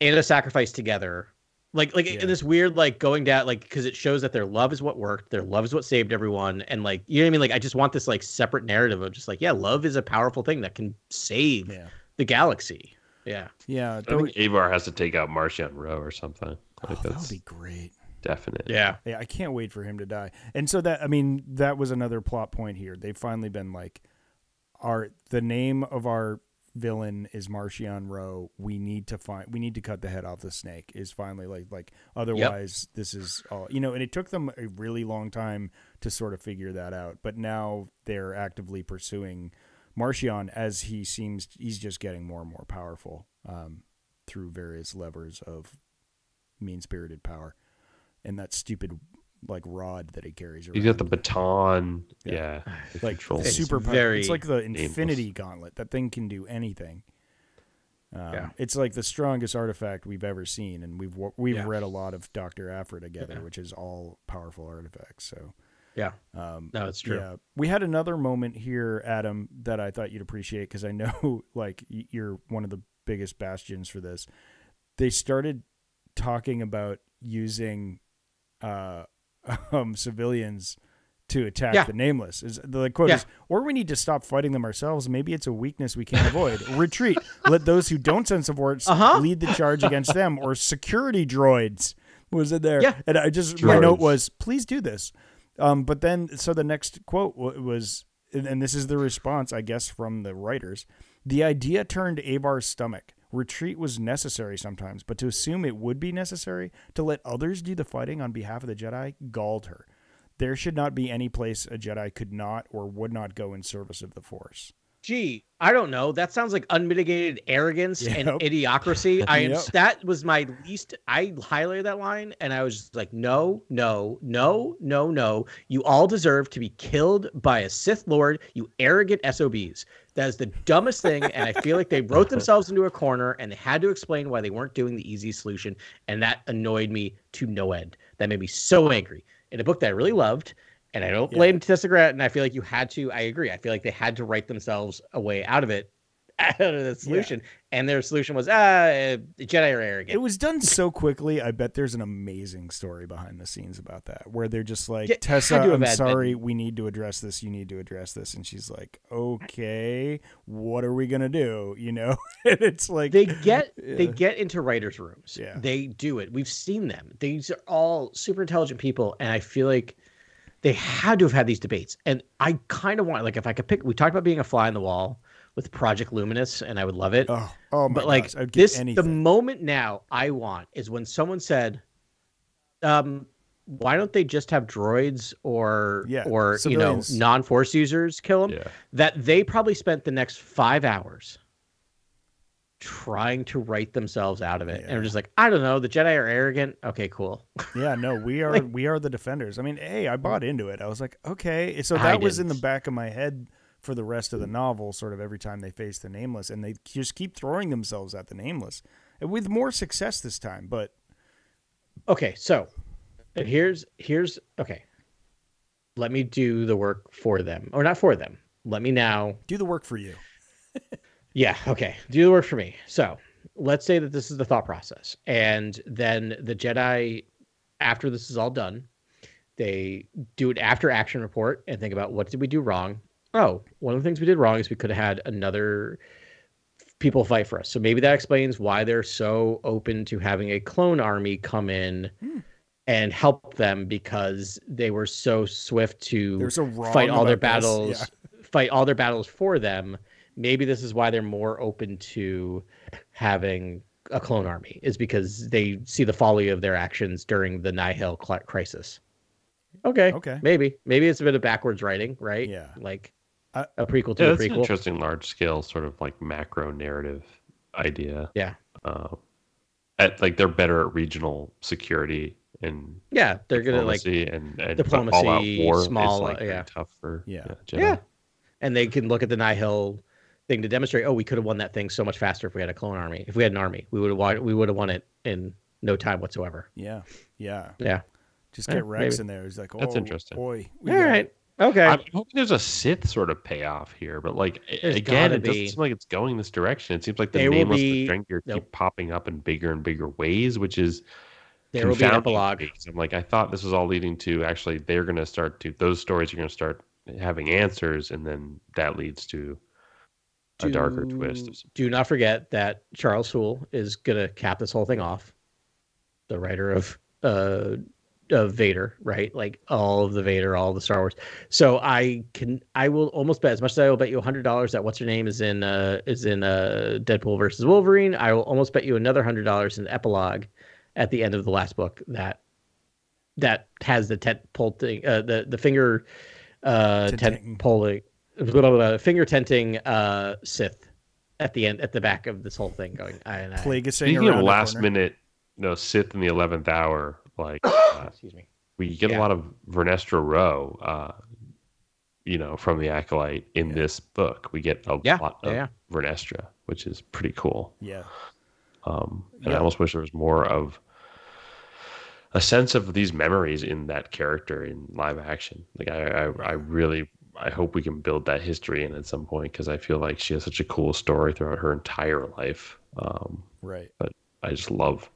in a sacrifice together. Like in this weird, like going down, like, because it shows that their love is what worked. Their love is what saved everyone. And like, you know what I mean? Like, I just want this like separate narrative of just like, yeah, love is a powerful thing that can save the galaxy. Yeah. Yeah. I think Avar has to take out Marchion Ro or something. That would be great. Definite. Yeah. I can't wait for him to die. And so that was another plot point here. They've finally been like, the name of our villain is Marchion Ro. We need to cut the head off the snake is finally like otherwise this is all, and it took them a really long time to sort of figure that out. But now they're actively pursuing Marchion as he's just getting more and more powerful through various levers of mean-spirited power and that stupid like rod that he carries around. He's got the baton. Like super power. It's like the Infinity Gauntlet. That thing can do anything. It's like the strongest artifact we've ever seen, and we've read a lot of Dr. Aphra together, which is all powerful artifacts. So no, it's true. Yeah, we had another moment here, Adam, that I thought you'd appreciate because I know like you're one of the biggest bastions for this. They started talking about using civilians to attack the Nameless. The quote is, or we need to stop fighting them ourselves. Maybe it's a weakness we can't avoid. Retreat. Let those who don't sense the force lead the charge against them. Or security droids was in there. Yeah. And my note was, please do this. But then, so the next quote was, and this is the response, I guess, from the writers. The idea turned Avar's stomach. Retreat was necessary sometimes, but to assume it would be necessary to let others do the fighting on behalf of the Jedi galled her. There should not be any place a Jedi could not or would not go in service of the Force. Gee, I don't know. That sounds like unmitigated arrogance and idiocracy. That was my least. I highlighted that line and I was just like, no. You all deserve to be killed by a Sith Lord, you arrogant SOBs. That is the dumbest thing. And I feel like they wrote themselves into a corner and they had to explain why they weren't doing the easy solution. And that annoyed me to no end. That made me so angry. In a book that I really loved, and I don't blame Tessa Gratton, I feel like I agree. I feel like they had to write themselves a way out of it, out of the solution. And their solution was, Jedi are arrogant. It was done so quickly. I bet there's an amazing story behind the scenes about that, where they're just like, Tessa, I'm sorry, we need to address this. You need to address this. And she's like, okay, what are we going to do? And it's like, they get into writers' rooms. Yeah. They do it. We've seen them. These are all super intelligent people. And I feel like they had to have had these debates. And I kind of want, like, if I could pick, we talked about being a fly on the wall with Project Luminous, and I would love it. Oh my gosh, I'd give anything. The moment now I want is when someone said, why don't they just have droids or non-Force users kill them? Yeah. That they probably spent the next 5 hours trying to write themselves out of it. And we're just like, I don't know, the Jedi are arrogant. Okay, cool. Yeah, no, we are we are the defenders. I mean, hey, I bought into it. I was like, okay. So that was in the back of my head for the rest of the novel, sort of every time they face the Nameless, and they just keep throwing themselves at the Nameless. with more success this time. But okay, so here's okay. Let me do the work for them, or not for them. Let me now do the work for you. Yeah, okay. Do the work for me. So let's say that this is the thought process. And then the Jedi, after this is all done, they do an after action report and think about what did we do wrong? Oh, one of the things we did wrong is we could have had another people fight for us. So maybe that explains why they're so open to having a clone army come in and help them, because they were so swift to fight all their battles, fight all their battles for them. Maybe this is why they're more open to having a clone army, is because they see the folly of their actions during the Nihil crisis. Okay. Maybe it's a bit of backwards writing, right? Yeah. Like a prequel to a prequel. An interesting large scale sort of like macro narrative idea. Yeah. Like they're better at regional security and they're good at like and diplomacy, all-out war small, is like tough for Jedi. Yeah. And they can look at the Nihil thing to demonstrate, we could have won that thing so much faster if we had a clone army. If we had an army, we would have won it in no time whatsoever. Yeah. Just get Rex in there. He's like, that's interesting. Boy, all right. Okay. I'm hoping there's a Sith sort of payoff here, but like again, it doesn't seem like it's going this direction. It seems like the Nameless Stranger keep popping up in bigger and bigger ways, which is there will be an epilogue. I'm like, I thought this was all leading to actually they're going to start to those stories are going to start having answers, and then that leads to a darker twist. Do not forget that Charles Soule is going to cap this whole thing off. The writer of Vader, right? Like all of the Vader, all of the Star Wars. So I will almost bet, as much as I will bet you $100 that what's her name is in Deadpool versus Wolverine. I will almost bet you another $100 in the epilogue at the end of the last book that has the tent pole thing, the finger tent pulling, finger tenting Sith at the end, at the back of this whole thing going. Speaking of last minute, Sith in the 11th hour, like excuse me, we get a lot of Vernestra Rowe, from the Acolyte in this book. We get a lot of Vernestra, which is pretty cool. Yeah. And I almost wish there was more of a sense of these memories in that character in live action. Like I hope we can build that history in at some point, because I feel like she has such a cool story throughout her entire life. Right. But I just love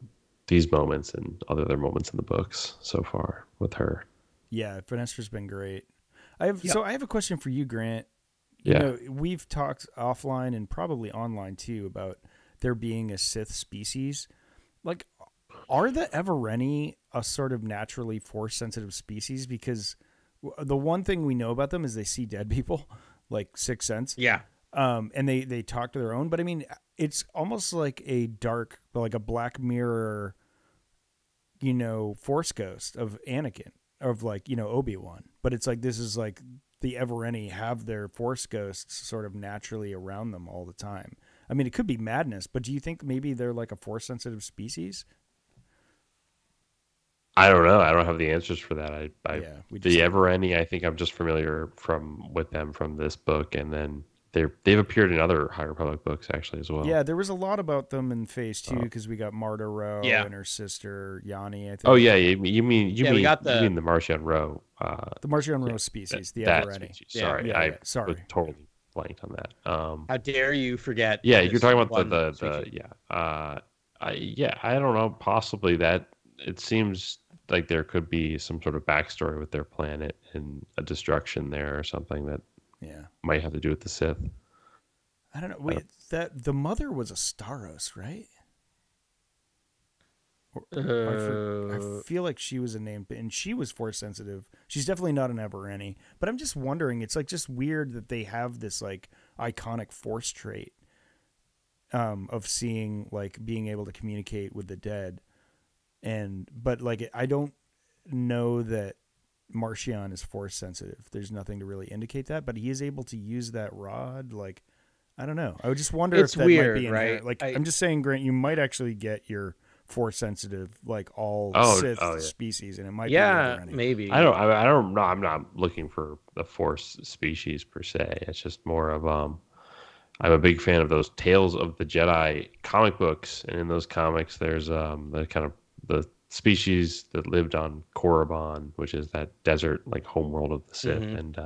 these moments and other moments in the books so far with her. Yeah, Vernestra's been great. So I have a question for you, Grant. We've talked offline and probably online too about there being a Sith species. Like, are the Evereni a sort of naturally force-sensitive species? Because the one thing we know about them is they see dead people, like Sixth Sense. Yeah. And they talk to their own. But I mean, it's almost like a Black Mirror, Force ghost of Anakin, of Obi-Wan. But it's like, this is like the Evereni have their Force ghosts sort of naturally around them all the time. I mean, it could be madness, but do you think maybe they're like a Force-sensitive species? I don't know. I don't have the answers for that. The Evereni, I think I'm just familiar with them from this book, and then they've appeared in other High Republic books actually as well. Yeah, there was a lot on them in Phase 2 because we got Marta Rowe and her sister Yanni. I think. Oh yeah, you mean the Martian Rowe? The Martian Rowe species, the Evereni. Species. Sorry, I was totally blanked on that. How dare you forget? Yeah, you're talking about I don't know. Possibly that. It seems like there could be some sort of backstory with their planet and a destruction there or something that might have to do with the Sith. I don't know. Wait, that the mother was a Staros, right? I feel like she was a name, and she was Force sensitive. She's definitely not an Evereni. But I'm just wondering, it's like just weird that they have this like iconic Force trait of seeing, like being able to communicate with the dead. But like, I don't know that Marchion is Force sensitive. There's nothing to really indicate that, but he is able to use that rod. Like, I don't know. I would just wonder if that might be inherent. Like, I'm just saying, Grant, you might actually get your Force sensitive, like all Sith species, and it might be maybe. I don't know. I'm not looking for the Force species per se. It's just more of I'm a big fan of those Tales of the Jedi comic books, and in those comics, there's the kind of the species that lived on Korriban, which is that desert like homeworld of the Sith, and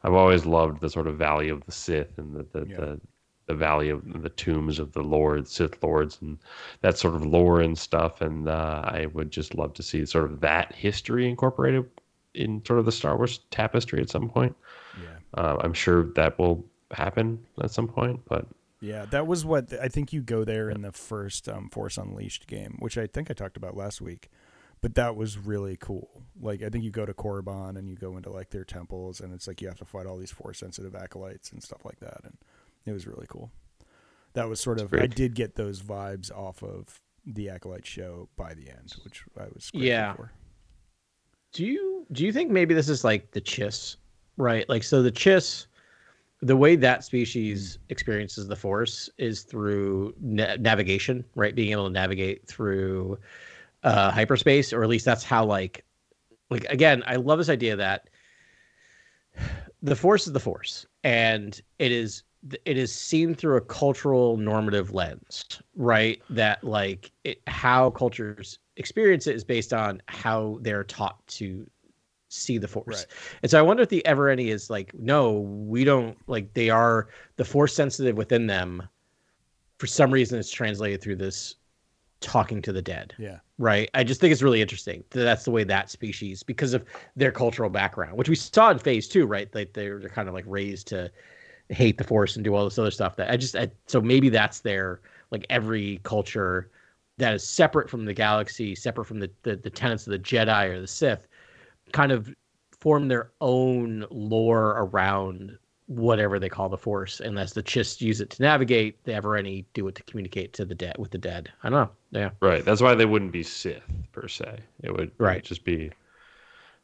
I've always loved the sort of Valley of the Sith and the Valley of the tombs of the Lords, Sith Lords, and that sort of lore and stuff. And I would just love to see sort of that history incorporated in sort of the Star Wars tapestry at some point. Yeah, I'm sure that will happen at some point, but yeah, that was what I think you go there in the first Force Unleashed game, which I think I talked about last week. But that was really cool. Like, I think you go to Korriban and you go into like their temples, and it's like you have to fight all these Force sensitive acolytes and stuff like that, and it was really cool. That was sort of, I did get those vibes off of the Acolyte show by the end, which I was grateful for. Do you think maybe this is like the Chiss, right? Like, so the Chiss, the way that species experiences the Force is through navigation, right? Being able to navigate through hyperspace, or at least that's how like again, I love this idea that the Force is the Force, and it is seen through a cultural normative lens, right? That like how cultures experience it is based on how they're taught to see the Force. Right. And so I wonder if the Everany is like, no, we don't, like, they are the Force sensitive within them. For some reason, it's translated through this talking to the dead. Yeah. Right. I just think it's really interesting that that's the way that species, because of their cultural background, which we saw in phase 2, right? Like they're kind of like raised to hate the Force and do all this other stuff that so maybe that's their, like, every culture that is separate from the galaxy, separate from the tenets of the Jedi or the Sith, kind of form their own lore around whatever they call the Force, and as the Chiss use it to navigate, the Evereny do it to communicate to the dead with the dead. I don't know. Yeah. Right. That's why they wouldn't be Sith per se. It would just be,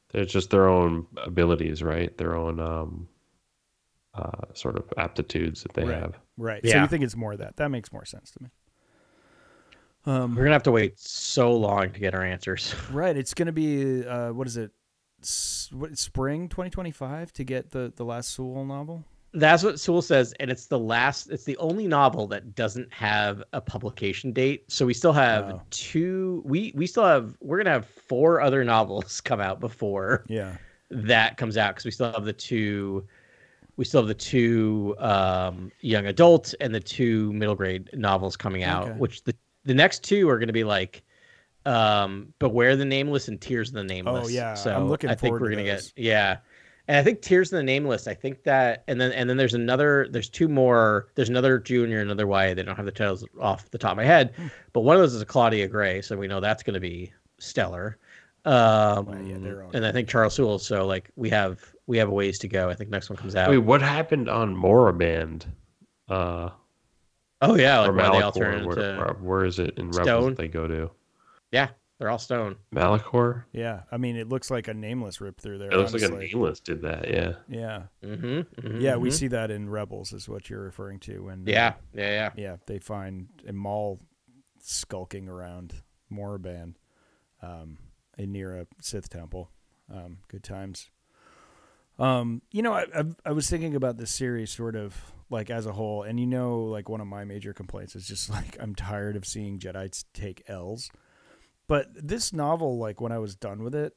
they're just their own abilities, right? Their own sort of aptitudes that they have. Right. Yeah. So you think it's more of that? That makes more sense to me. We're gonna have to wait so long to get our answers. Right. It's gonna be what is it? Spring 2025 to get the last Sewell novel. That's what Sewell says, and it's the only novel that doesn't have a publication date. So we still have we're gonna have 4 other novels come out before that comes out, because we still have the two young adult and the 2 middle grade novels coming out, which the next 2 are going to be like Beware the Nameless and Tears of the Nameless. Oh yeah, so I'm looking I think forward we're to gonna those. get and I think Tears of the Nameless. I think that, and then there's 2 more. There's another Junior, another YA. They don't have the titles off the top of my head, but one of those is a Claudia Gray, so we know that's going to be stellar. And I think Charles Sewell. So like we have a ways to go. I think next one comes out. Wait, what happened on Moraband? Oh yeah, like or where they all Malachor, turn into where is it in stone? Rebels that they go to? Yeah, they're all stone. Malachor? Yeah, I mean, it looks like a Nameless ripped through there. It looks like a Nameless did that, yeah. Yeah. Yeah, we see that in Rebels is what you're referring to. And yeah, they find a Maul skulking around Moraband near a Sith temple. Good times. I was thinking about this series sort of like as a whole, and like one of my major complaints is just like I'm tired of seeing Jedi take L's. But this novel, like when I was done with it,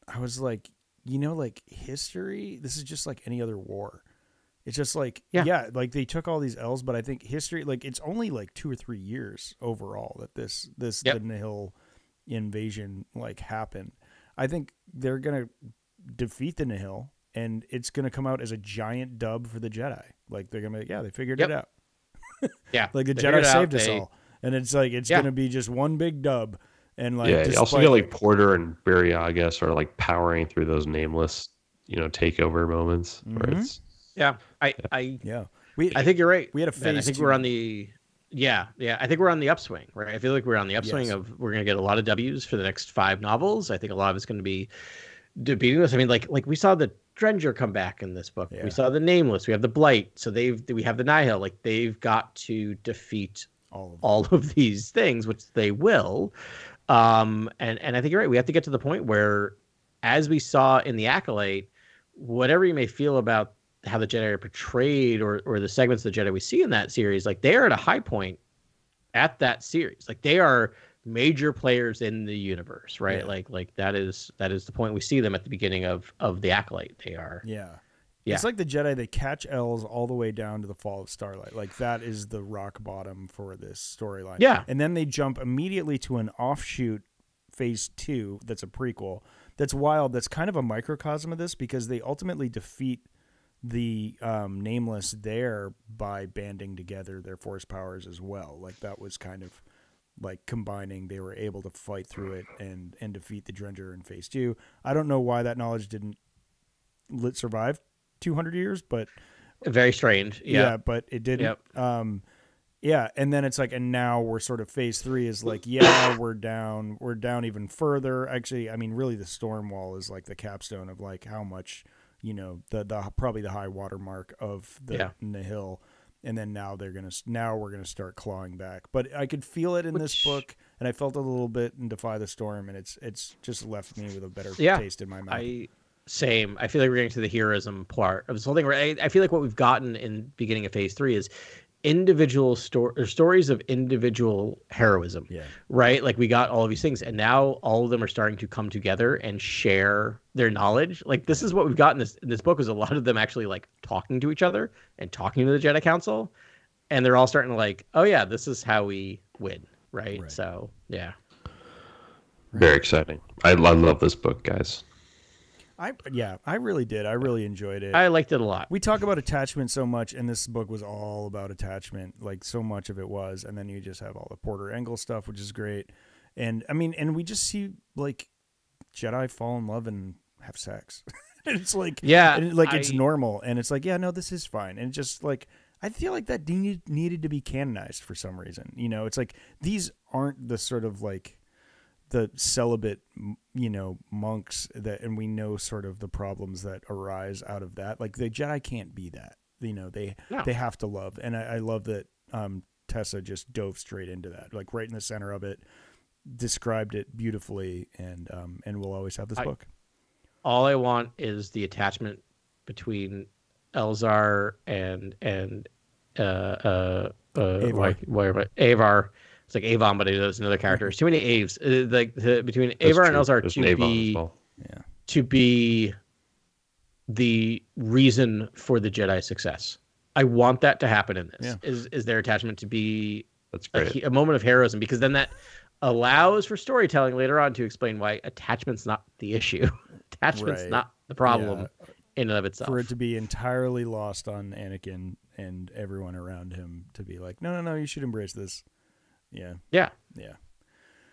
I was like, like history, this is just like any other war. It's just like, like they took all these L's, but I think history, like it's only like 2 or 3 years overall that the Nihil invasion like happened. I think they're going to defeat the Nihil, and it's going to come out as a giant dub for the Jedi. Like they're going to be like, they figured it out. Like the Jedi saved us all. And it's like, it's going to be just one big dub. And like, you also get like Porter and Barriaga are like powering through those Nameless, takeover moments. Where it's, I think you're right. We had a phase. I think we're on the I think we're on the upswing, right? I feel like we're on the upswing of we're going to get a lot of W's for the next 5 novels. I think a lot of it's going to be beating us. I mean, like we saw the Drenger come back in this book. We saw the Nameless. We have the Blight. So we have the Nihil. Like they've got to defeat all of these things, which they will. And I think you're right. We have to get to the point where, as we saw in the Acolyte, whatever you may feel about how the Jedi are portrayed, or the segments of the Jedi we see in that series, like they are at a high point at that series. Like they are major players in the universe, right? Yeah. Like that is the point we see them at the beginning of the Acolyte. They are. Yeah. Yeah. It's like the Jedi, they catch Els all the way down to the fall of Starlight. Like that is the rock bottom for this storyline. Yeah. And then they jump immediately to an offshoot phase 2 that's a prequel. That's wild. That's kind of a microcosm of this because they ultimately defeat the Nameless there by banding together their force powers as well. Like that was kind of like combining. They were able to fight through it and defeat the Drenger in phase 2. I don't know why that knowledge didn't survive 200 years, but very strange. Yeah, but it didn't. Yep. Yeah, and then it's like, and now we're sort of phase 3 is like, yeah, we're down even further. Actually, I mean, really, the Stormwall is like the capstone of like how much, the probably the high water mark of the Nihil, and then now we're gonna start clawing back. But I could feel it in this book, and I felt it a little bit in Defy the Storm, and it's just left me with a better taste in my mouth. Same. I feel like we're getting to the heroism part of this whole thing. Where I feel like what we've gotten in beginning of phase 3 is individual stories of individual heroism. Yeah. Right. Like we got all of these things, and now all of them are starting to come together and share their knowledge. Like this is what we've got in this book, is a lot of them actually like talking to each other and talking to the Jedi Council, and they're all starting to like, oh yeah, this is how we win. Right. So yeah. Very exciting. I love this book, guys. I really did. I really enjoyed it. I liked it a lot. We talk about attachment so much, and this book was all about attachment. Like so much of it was, and then you just have all the Porter Engel stuff, which is great. And I mean, and we just see like Jedi fall in love and have sex. It's like, it's normal, and it's like, yeah, no, this is fine. And just like, I feel like that needed to be canonized for some reason. It's like these aren't the sort of like the celibate, monks that, and we know sort of the problems that arise out of that. Like the Jedi can't be that, they have to love. And I love that Tessa just dove straight into that, like right in the center of it, described it beautifully, and we'll always have this book. All I want is the attachment between Elzar and Avar. It's like Avon, but there's another character. There's too many Aves. Between Avar and Elzar to be the reason for the Jedi success. I want that to happen in this. Yeah. Is their attachment to be a moment of heroism, because then that allows for storytelling later on to explain why attachment's not the issue. Attachment's not the problem in and of itself. For it to be entirely lost on Anakin and everyone around him to be like, no, you should embrace this. Yeah.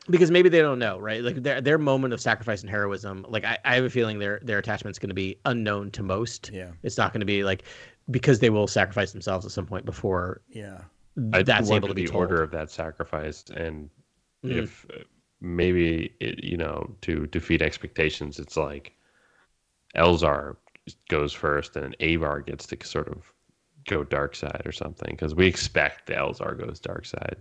Because maybe they don't know, right? Like their moment of sacrifice and heroism. Like I have a feeling their attachment's going to be unknown to most. Yeah, it's not going to be like, because they will sacrifice themselves at some point before. Yeah, that's able to be the told. order of that sacrifice, and if maybe to defeat expectations, it's like Elzar goes first, and Avar gets to sort of go dark side or something, because we expect the Elzar goes dark side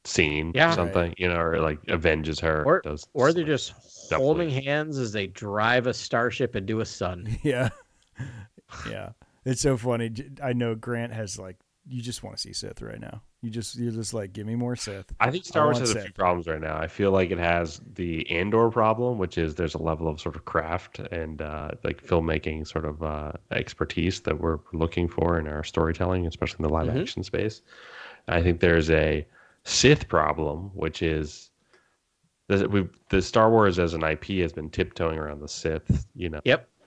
scene or something, or like avenges her, or they're just holding hands as they drive a starship into a sun. Yeah. It's so funny. I know Grant has like, you just want to see Sith right now. You're just like, give me more Sith. I think Star Wars has a few problems right now. I feel like it has the Andor problem, which is there's a level of sort of craft and like filmmaking sort of expertise that we're looking for in our storytelling, especially in the live action space. I think there's a Sith problem, which is the Star Wars as an IP has been tiptoeing around the Sith,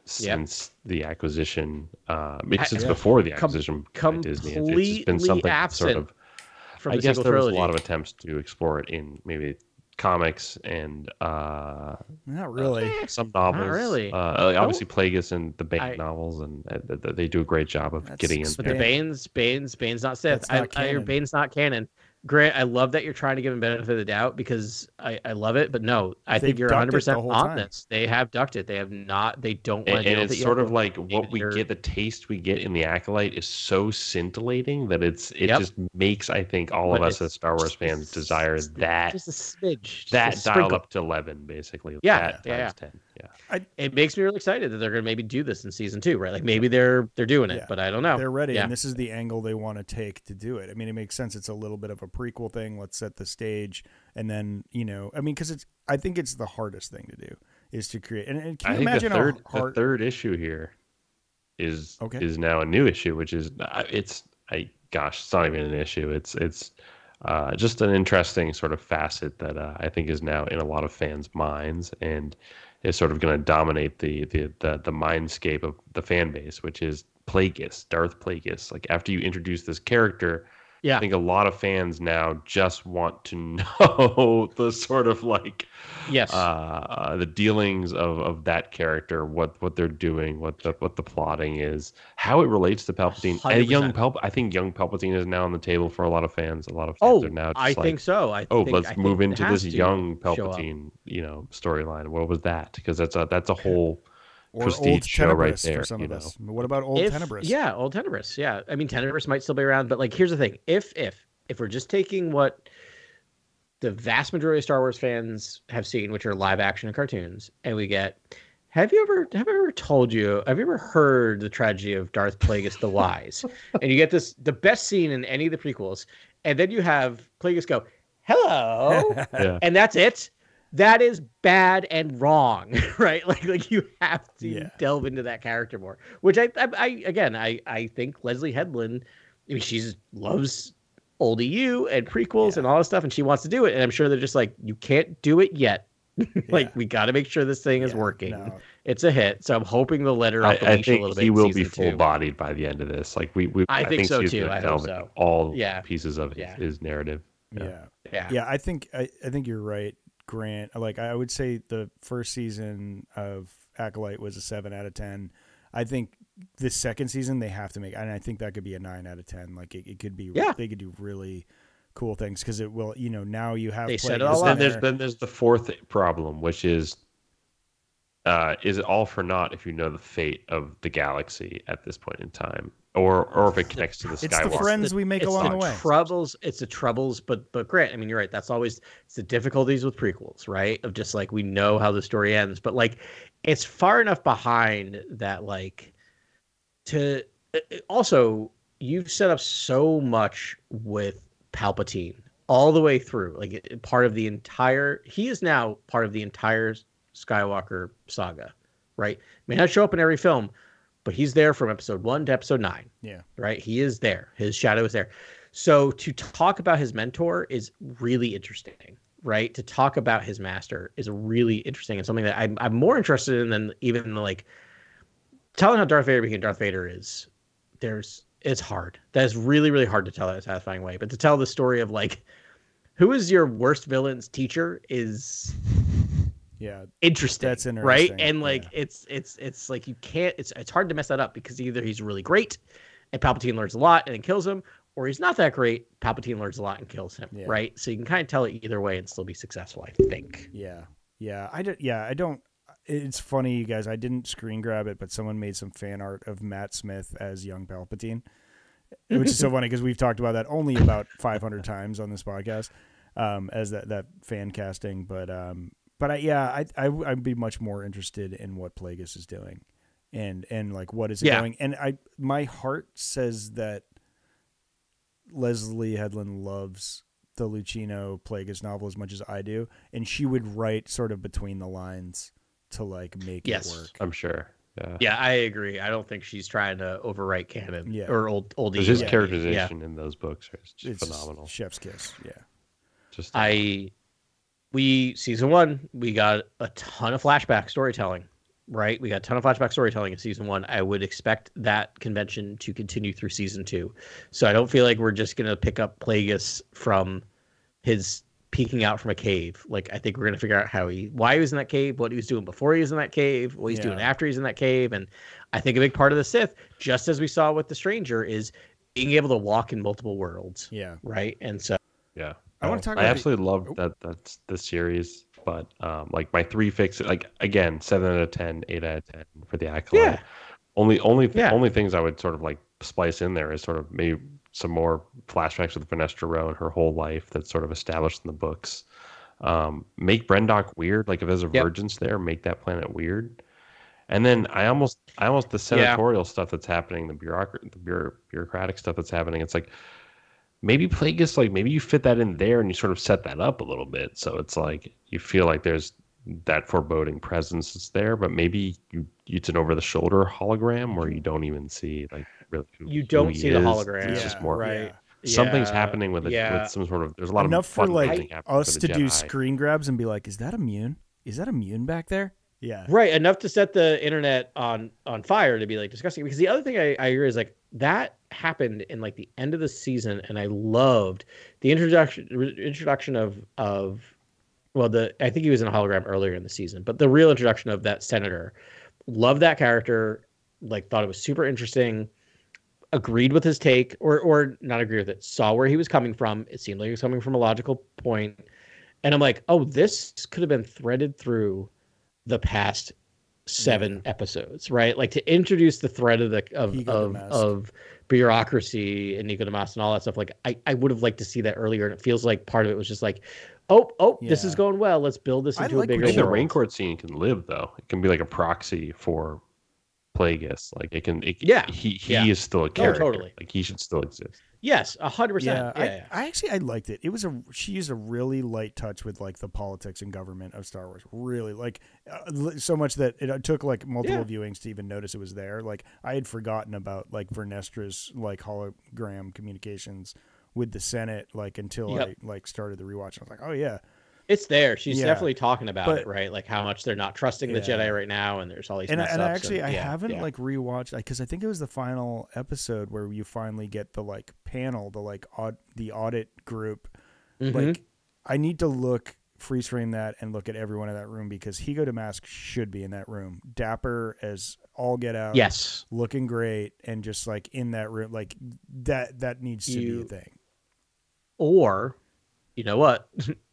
since the acquisition, since before the acquisition by Disney. It's just been something sort of. I guess there was a lot of attempts to explore it in maybe comics and not really some novels. Not really. Obviously, Plagueis and the Bane novels, and they do a great job of getting in. But the Bane's not Sith. Bane's not canon. Grant, I love that you're trying to give him benefit of the doubt, because I love it, but no, I think you're 100% on this. They have ducked it. They have not. They don't want to. And it's sort of like what we get. The taste we get in the Acolyte is so scintillating that it just makes, I think, all of us as Star Wars fans desire that. Just a smidge. That dialed up to 11, basically. Yeah. Times 10. Yeah. It makes me really excited that they're going to maybe do this in season 2, right? Like maybe they're doing it, but I don't know. They're ready, and this is the angle they want to take to do it. I mean, it makes sense. It's a little bit of a prequel thing. Let's set the stage, and then because I think it's the hardest thing to do is to create. And can you imagine the third issue here is now a new issue, which is it's not even an issue. It's just an interesting sort of facet that I think is now in a lot of fans' minds and is sort of going to dominate the mindscape of the fan base, which is Plagueis, Darth Plagueis. Like after you introduce this character, I think a lot of fans now just want to know the sort of like the dealings of that character, what they're doing, what the plotting is, how it relates to Palpatine. 100%. And I think young Palpatine is now on the table for a lot of fans. A lot of fans are now just think so. Let's move into this young Palpatine, storyline. What was that? Because that's a whole prestige show right there. For some of us. What about old Tenebris? Yeah, old Tenebris. Yeah, I mean Tenebris might still be around, but like here's the thing: if we're just taking what the vast majority of Star Wars fans have seen, which are live action and cartoons, and we get, have you ever heard the tragedy of Darth Plagueis the Wise? And you get the best scene in any of the prequels, and then you have Plagueis go, "Hello," and that's it. That is bad and wrong, right? Like you have to delve into that character more. Which I think Leslie Headland, I mean, she loves old EU and prequels and all this stuff, and she wants to do it. And I'm sure they're just like, you can't do it yet. Like we got to make sure this thing is working. No. It's a hit, so I'm hoping they'll let her off the leash a little bit. He will be full-bodied by the end of this. Like I think so too. I hope so. All pieces of his narrative. Yeah. I think you're right, Grant. Like I would say the first season of Acolyte was a 7 out of 10. I think the second season they have to make, and I think that could be a 9 out of 10. Like it could be, they could do really cool things because it will, now you have. They set it all up. Then there's the fourth problem, which is it all for naught if you know the fate of the galaxy at this point in time, or if it connects to the Skywalker. It's the friends we make along the way. It's the troubles, but Grant, I mean, you're right. That's always it's the difficulties with prequels, right? Of just like we know how the story ends, but like it's far enough behind that like to also you've set up so much with Palpatine all the way through, like he is now part of the entire Skywalker saga, right? May not show up in every film, but he's there from episode 1 to episode 9. Yeah. Right. He is there. His shadow is there. So to talk about his mentor is really interesting, right? To talk about his master is really interesting and something that I'm more interested in than even like telling how Darth Vader became Darth Vader is. It's hard. That is really, really hard to tell in a satisfying way. But to tell the story of like, who is your worst villain's teacher is interesting. That's interesting, right? And like it's like you can't. It's hard to mess that up because either he's really great and Palpatine learns a lot and then kills him, or he's not that great. Palpatine learns a lot and kills him, right? So you can kind of tell it either way and still be successful, I think. I don't. It's funny, you guys. I didn't screen grab it, but someone made some fan art of Matt Smith as young Palpatine, which is so funny because we've talked about that only about 500 times on this podcast as that fan casting. But I'd be much more interested in what Plagueis is doing, and like what is it going. And my heart says that Leslie Headland loves the Lucchino Plagueis novel as much as I do, and she would write sort of between the lines to like make it work. I'm sure. Yeah, I agree. I don't think she's trying to overwrite canon or old. His characterization in those books is just phenomenal. Chef's kiss. Yeah. Just season 1, we got a ton of flashback storytelling, right? We got a ton of flashback storytelling in season 1. I would expect that convention to continue through season 2. So I don't feel like we're just going to pick up Plagueis from his peeking out from a cave. Like, I think we're going to figure out why he was in that cave, what he was doing before he was in that cave, what he's doing after he's in that cave. And I think a big part of the Sith, just as we saw with the Stranger, is being able to walk in multiple worlds. Yeah. Right. And so, I want to talk about absolutely love that's the series, but like my 3 fixes, like again, 7 out of 10, 8 out of 10 for the Acolyte. Yeah. Only things I would sort of like splice in there is sort of maybe some more flashbacks with Vanessa Rowe and her whole life that's sort of established in the books. Make Brendok weird. Like if there's a Vergence there, make that planet weird. And then I almost the senatorial stuff that's happening, the bureaucratic stuff that's happening. It's like maybe Plagueis, like maybe you fit that in there and you sort of set that up a little bit. So it's like you feel like there's that foreboding presence is there, but maybe it's an over the shoulder hologram where you don't even see like really you don't see the hologram. It's just more right. Something's happening with it with some sort of there's a lot enough of for like us to Jedi. do screen grabs and be like, is that immune? Is that immune back there? Yeah. Right. Enough to set the internet on fire to be like disgusting. Because the other thing I hear is like that happened in like the end of the season, and I loved the introduction of I think he was in a hologram earlier in the season, but the real introduction of that senator. Loved that character, like thought it was super interesting, agreed with his take, or not agree with it, saw where he was coming from. It seemed like he was coming from a logical point. And I'm like, oh, this could have been threaded through the past 7 episodes, right? Like to introduce the thread of bureaucracy and Nico Damas and all that stuff. Like I would have liked to see that earlier, and it feels like part of it was just like, this is going well. Let's build this into a bigger world. The rain court scene can live though. It can be like a proxy for Plagueis. Like it can. He is still a character. Totally. Like he should still exist. Yes, 100%. I liked it. She used a really light touch with like the politics and government of Star Wars. Really, like so much that it took like multiple viewings to even notice it was there. Like I had forgotten about like Vernestra's like hologram communications with the Senate, like until I like started the rewatch. I was like, oh yeah. It's there. She's definitely talking about it, right? Like how much they're not trusting the Jedi right now, and there's all these. I haven't like rewatched because I think it was the final episode where you finally get the like panel, the audit group. Mm-hmm. Like I need to freeze frame that and look at everyone in that room because Higo Damask should be in that room, dapper as all get out. Yes, looking great, and just like in that room, like that needs to be a thing. Or, you know what?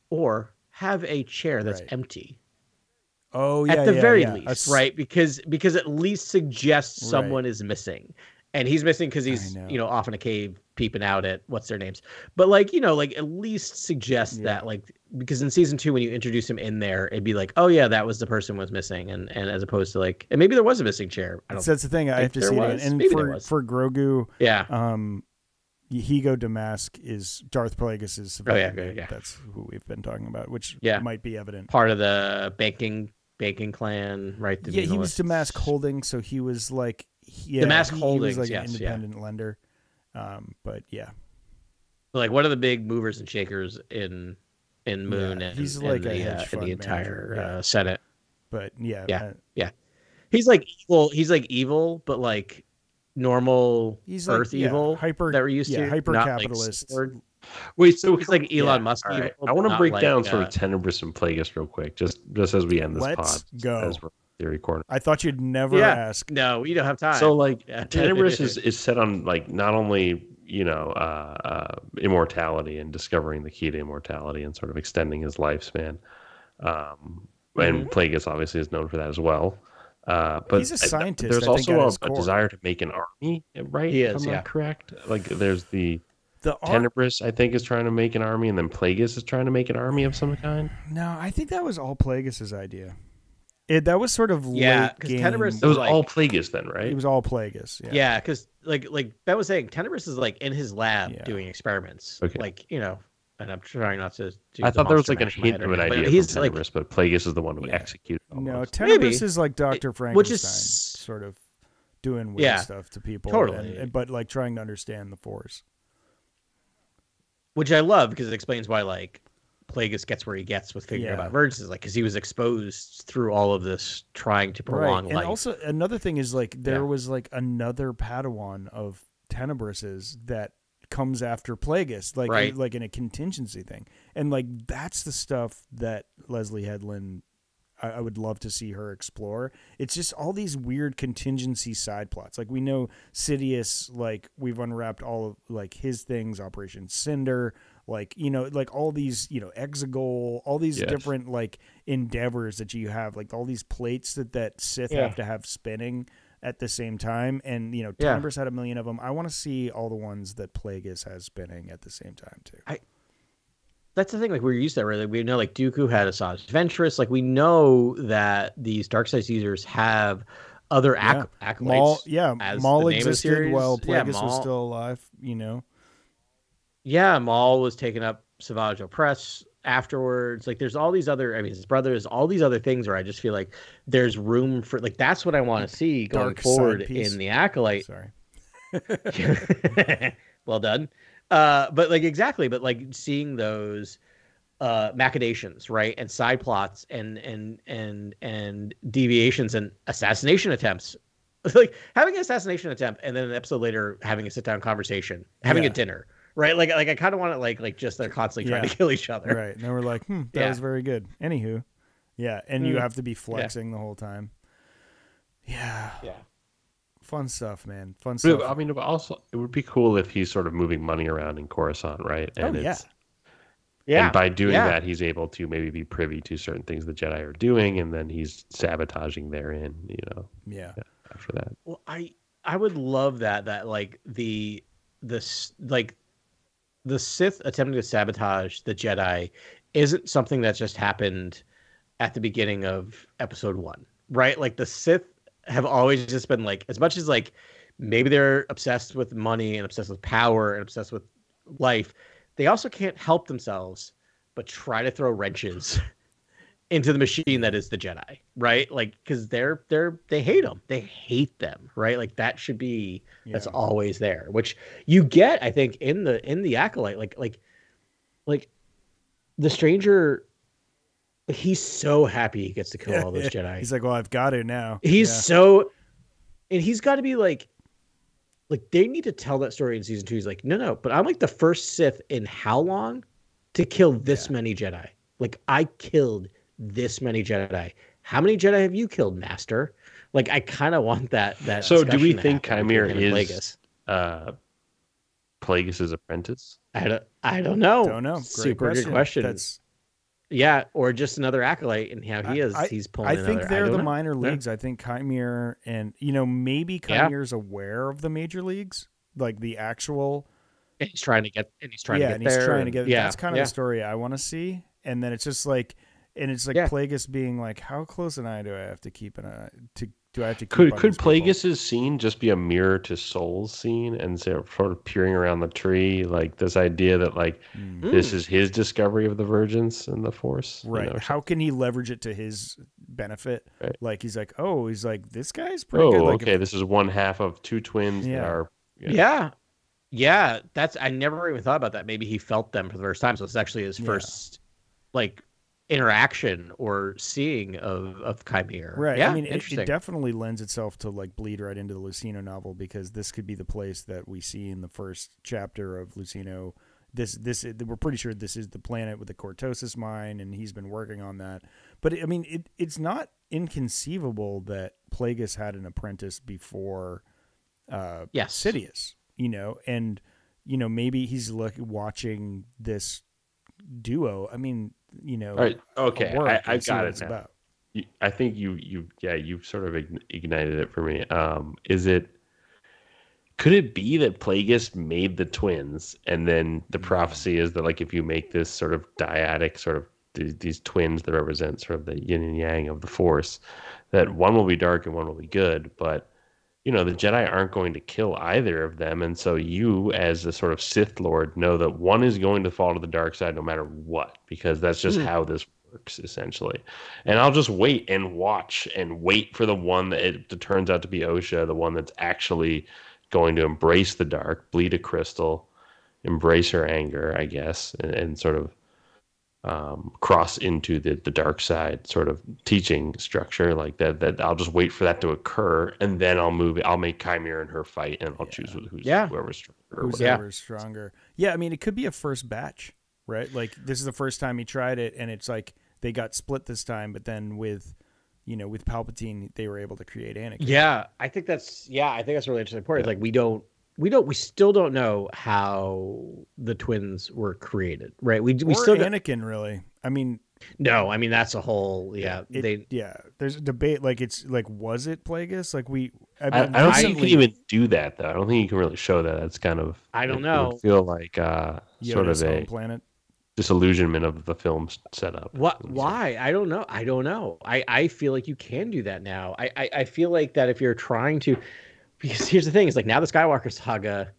Or have a chair that's empty. Oh yeah, at the very least, right? Because at least suggests someone is missing, and he's missing because he's off in a cave peeping out at what's their names. But like at least suggest that like because in season 2 when you introduce him in there, it'd be like, oh yeah, that was the person was missing, and as opposed to like, and maybe there was a missing chair. That's the thing. I have to see it. And for Grogu, Higo Damask is Darth Plagueis' civilian. That's who we've been talking about, which might be evident. Part of the banking clan, right? He was Damask Holding, so he was like Damask Holding, he was like an independent lender. But like one of the big movers and shakers in Moon and he's like in the entire Senate. But he's like evil. He's like evil, but like normal Earth evil hyper that we're used to, hyper capitalist. Wait, so he's like Elon Musk. Right. I want to break down sort of Tenebris and Plagueis real quick, just as we end this Let's pod. go. As we're Theory Corner. I thought you'd never ask. No, we don't have time. So like Tenebris is set on like not only immortality and discovering the key to immortality and sort of extending his lifespan, and Plagueis obviously is known for that as well. But he's a scientist. There's also a desire to make an army, right? He is, if I'm not correct. Like there's the Tenebris, I think, is trying to make an army, and then Plagueis is trying to make an army of some kind. No, I think that was all Plagueis' idea. That was sort of late game. Tenebris it was all Plagueis then, right? It was all Plagueis. Yeah, because like Ben was saying, Tenebris is like in his lab doing experiments. Okay. Like and I'm trying not to. I thought there was like a hint of an idea from Tenebris, but Plagueis is the one who executed. No, Tenebris is like Dr. Frankenstein, which is sort of doing weird stuff to people, but like trying to understand the Force. Which I love because it explains why like Plagueis gets where he gets with figuring out Vergences, like because he was exposed through all of this trying to prolong life. And also another thing is like there was like another Padawan of Tenebris's that comes after Plagueis, like in a contingency thing, and like that's the stuff that Leslie Headland, I would love to see her explore. It's just all these weird contingency side plots. Like we know Sidious, like we've unwrapped all of like his things, Operation Cinder, like like all these Exegol, all these different like endeavors that you have, like all these plates that Sith have to have spinning at the same time, and Tenebris had 1 million of them. I want to see all the ones that Plagueis has spinning at the same time too. that's the thing. Like we're used to that, right? Like, we know like Dooku had Asajj Ventress. Like we know that these dark side users have other acolytes. Maul the name of the existed series. while Plagueis Maul, was still alive. You know. Yeah, Maul was taking up Savage Opress afterwards. Like there's all these other. I mean, his brothers. All these other things where I just feel like there's room for. Like that's what I want to see going Dark forward side piece. in the Acolyte. Sorry. Well done. But like exactly. But like seeing those machinations, right, and side plots and deviations and assassination attempts. Like having an assassination attempt and then an episode later having a sit down conversation, having a dinner, right? Like I kind of want it like just they're constantly trying to kill each other, right? And then we're like, that was very good. Anywho, and you have to be flexing the whole time. Yeah. Fun stuff, man. Fun stuff. I mean, also it would be cool if he's sort of moving money around in Coruscant, right? And and by doing that, he's able to maybe be privy to certain things the Jedi are doing, and then he's sabotaging therein, after that. Well, I would love that like the Sith attempting to sabotage the Jedi isn't something that just happened at the beginning of episode 1, right? Like the Sith have always just been like, as much as like maybe they're obsessed with money and obsessed with power and obsessed with life, they also can't help themselves but try to throw wrenches into the machine that is the Jedi, right? Like, because they hate them, they hate them, right? Like that should be that's always there, which you get, I think, in the Acolyte, like the Stranger. He's so happy he gets to kill all those Jedi. He's like, well, I've got it now. He's and he's got to be like they need to tell that story in season 2. He's like, no, but I'm like the first Sith in how long to kill this many Jedi? Like I killed this many Jedi. How many Jedi have you killed, Master? Like I kind of want that. So do we think Chimera is Plagueis' apprentice? I don't know. Don't know. Great Super good question. Or just another Acolyte, and how he's pulling. I think they're the minor leagues. I think Chimera, and maybe Chimera's aware of the major leagues, like the actual. And he's trying to get there. That's kind of the story I want to see. And then it's just like, Plagueis being like, how close an eye do I have to keep an eye to? Do I have to keep could Plagueis' scene just be a mirror to Soul's scene and sort of peering around the tree, like this idea that like this is his discovery of the Vergence and the Force, right? How can he leverage it to his benefit? Right. Like he's like, this guy's pretty good. Like this is one half of two twins that are. Yeah. That's I never even thought about that. Maybe he felt them for the first time, so it's actually his first like interaction or seeing of Chimera. Right. Yeah, I mean, it definitely lends itself to like bleed right into the Lucino novel, because this could be the place that we see in the first chapter of Lucino. We're pretty sure this is the planet with the Cortosis mine, and he's been working on that. But I mean, it's not inconceivable that Plagueis had an apprentice before Sidious, and maybe he's watching this duo. I mean, all right, okay, I got it now. I think you sort of ignited it for me. Could it be that Plagueis made the twins, and then the prophecy is that like if you make this sort of dyadic sort of these twins that represent sort of the yin and yang of the Force, that one will be dark and one will be good, but the Jedi aren't going to kill either of them, and so you, as a sort of Sith Lord, know that one is going to fall to the dark side no matter what, because that's just how this works, essentially. And I'll just wait and watch and wait for the one that it turns out to be Osha, the one that's actually going to embrace the dark, bleed a crystal, embrace her anger, I guess, and sort of cross into the dark side sort of teaching structure like that I'll just wait for that to occur, and then I'll make Chimera and her fight, and I'll choose whoever's stronger. Whoever's stronger. Yeah, I mean, it could be a first batch, right? Like this is the first time he tried it, and it's like they got split this time, but then with Palpatine, they were able to create Anakin. Yeah, I think that's a really interesting point. It's like we still don't know how the twins were created, right? We still Anakin really. I mean, no, I mean that's a whole there's a debate. Like it's like, was it Plagueis? Like I don't think you can even do that though. I don't think you can really show that. That's kind of, I don't know. It would feel like sort of a planet. disillusionment of the film's setup. What? Why? I don't know. I feel like you can do that now. I feel like that if you're trying to, because here's the thing: is like now the Skywalker saga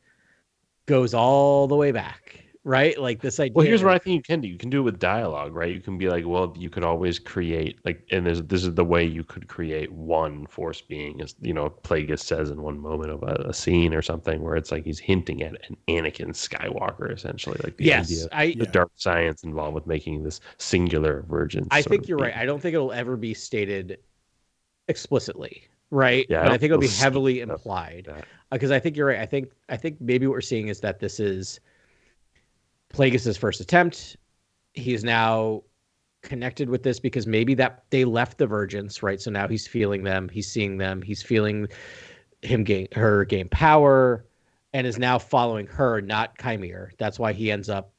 goes all the way back. Right, like this idea. Well, here's what I think you can do. You can do it with dialogue, right? You can be like, well, you could always create like, and this is the way you could create one Force being, as Plagueis says in one moment of a scene or something, where it's like he's hinting at an Anakin Skywalker, essentially, like the idea, the dark science involved with making this singular virgin. I think you're right. I don't think it'll ever be stated explicitly, right? Yeah, but I think it'll be heavily implied, because I think you're right. I think maybe what we're seeing is that this is Plagueis' first attempt. He's now connected with this because maybe that they left the virgins, right? So now he's feeling them, he's seeing them, he's feeling her gain power, and is now following her, not Chimere. That's why he ends up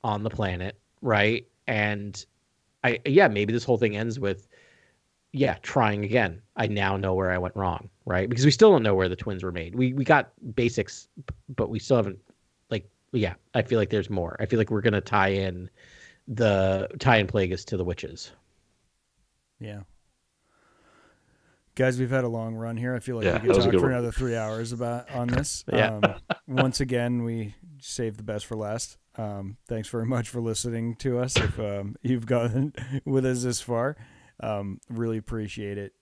on the planet, right? And maybe this whole thing ends with trying again. I now know where I went wrong, right? Because we still don't know where the twins were made. We got basics, but we still haven't. Yeah, I feel like there's more. I feel like we're gonna tie in Plagueis to the witches. Yeah, guys, we've had a long run here. I feel like we could talk for another 3 hours on this. Once again, we saved the best for last. Thanks very much for listening to us. If you've gotten with us this far, really appreciate it.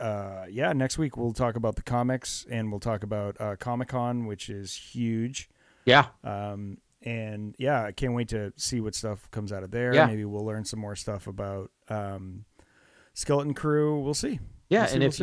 Next week we'll talk about the comics, and we'll talk about Comic-Con, which is huge. Yeah. I can't wait to see what stuff comes out of there. Yeah. Maybe we'll learn some more stuff about Skeleton Crew. We'll see. Yeah, if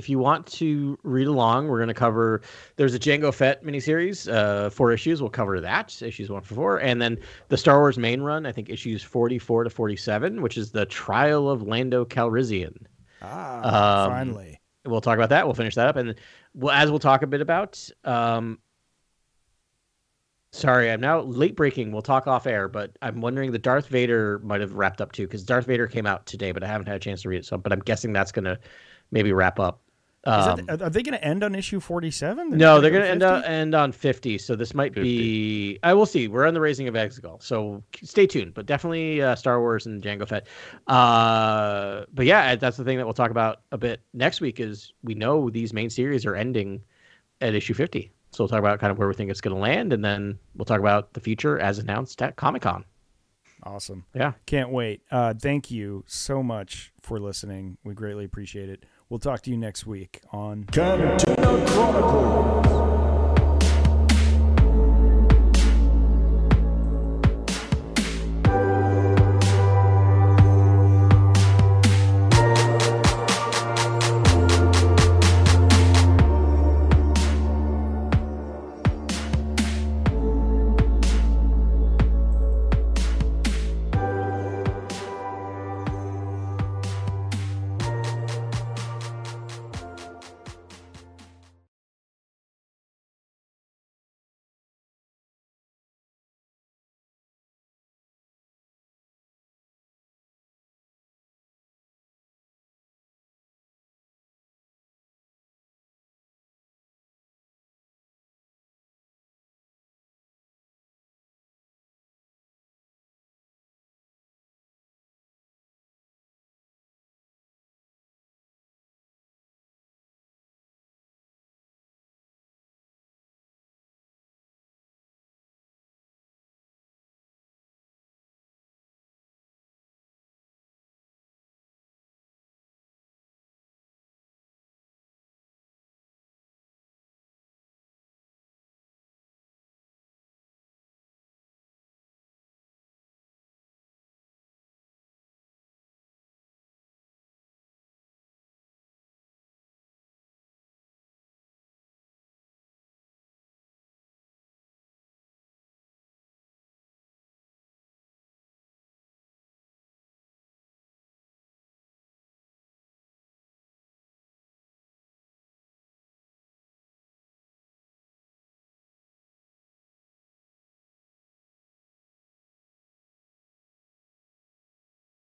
you want to read along, we're going to cover. There's a Jango Fett miniseries, 4 issues. We'll cover that, issues 1 to 4, and then the Star Wars main run. I think issues 44 to 47, which is the Trial of Lando Calrissian. Finally. We'll talk about that. We'll finish that up, and we'll talk a bit about. Sorry, I'm now late breaking. We'll talk off air, but I'm wondering the Darth Vader might have wrapped up too, because Darth Vader came out today, but I haven't had a chance to read it. But I'm guessing that's going to maybe wrap up. Are they going to end on issue 47? No, they're going to end on 50. So this might 50. Be. I will see. We're on the Raising of Exegol, so stay tuned. But definitely Star Wars and Jango Fett. But yeah, that's the thing that we'll talk about a bit next week. Is we know these main series are ending at issue 50. So we'll talk about kind of where we think it's going to land, and then we'll talk about the future as announced at Comic-Con. Awesome. Yeah. Can't wait. Thank you so much for listening. We greatly appreciate it. We'll talk to you next week on Cantina Chronicles.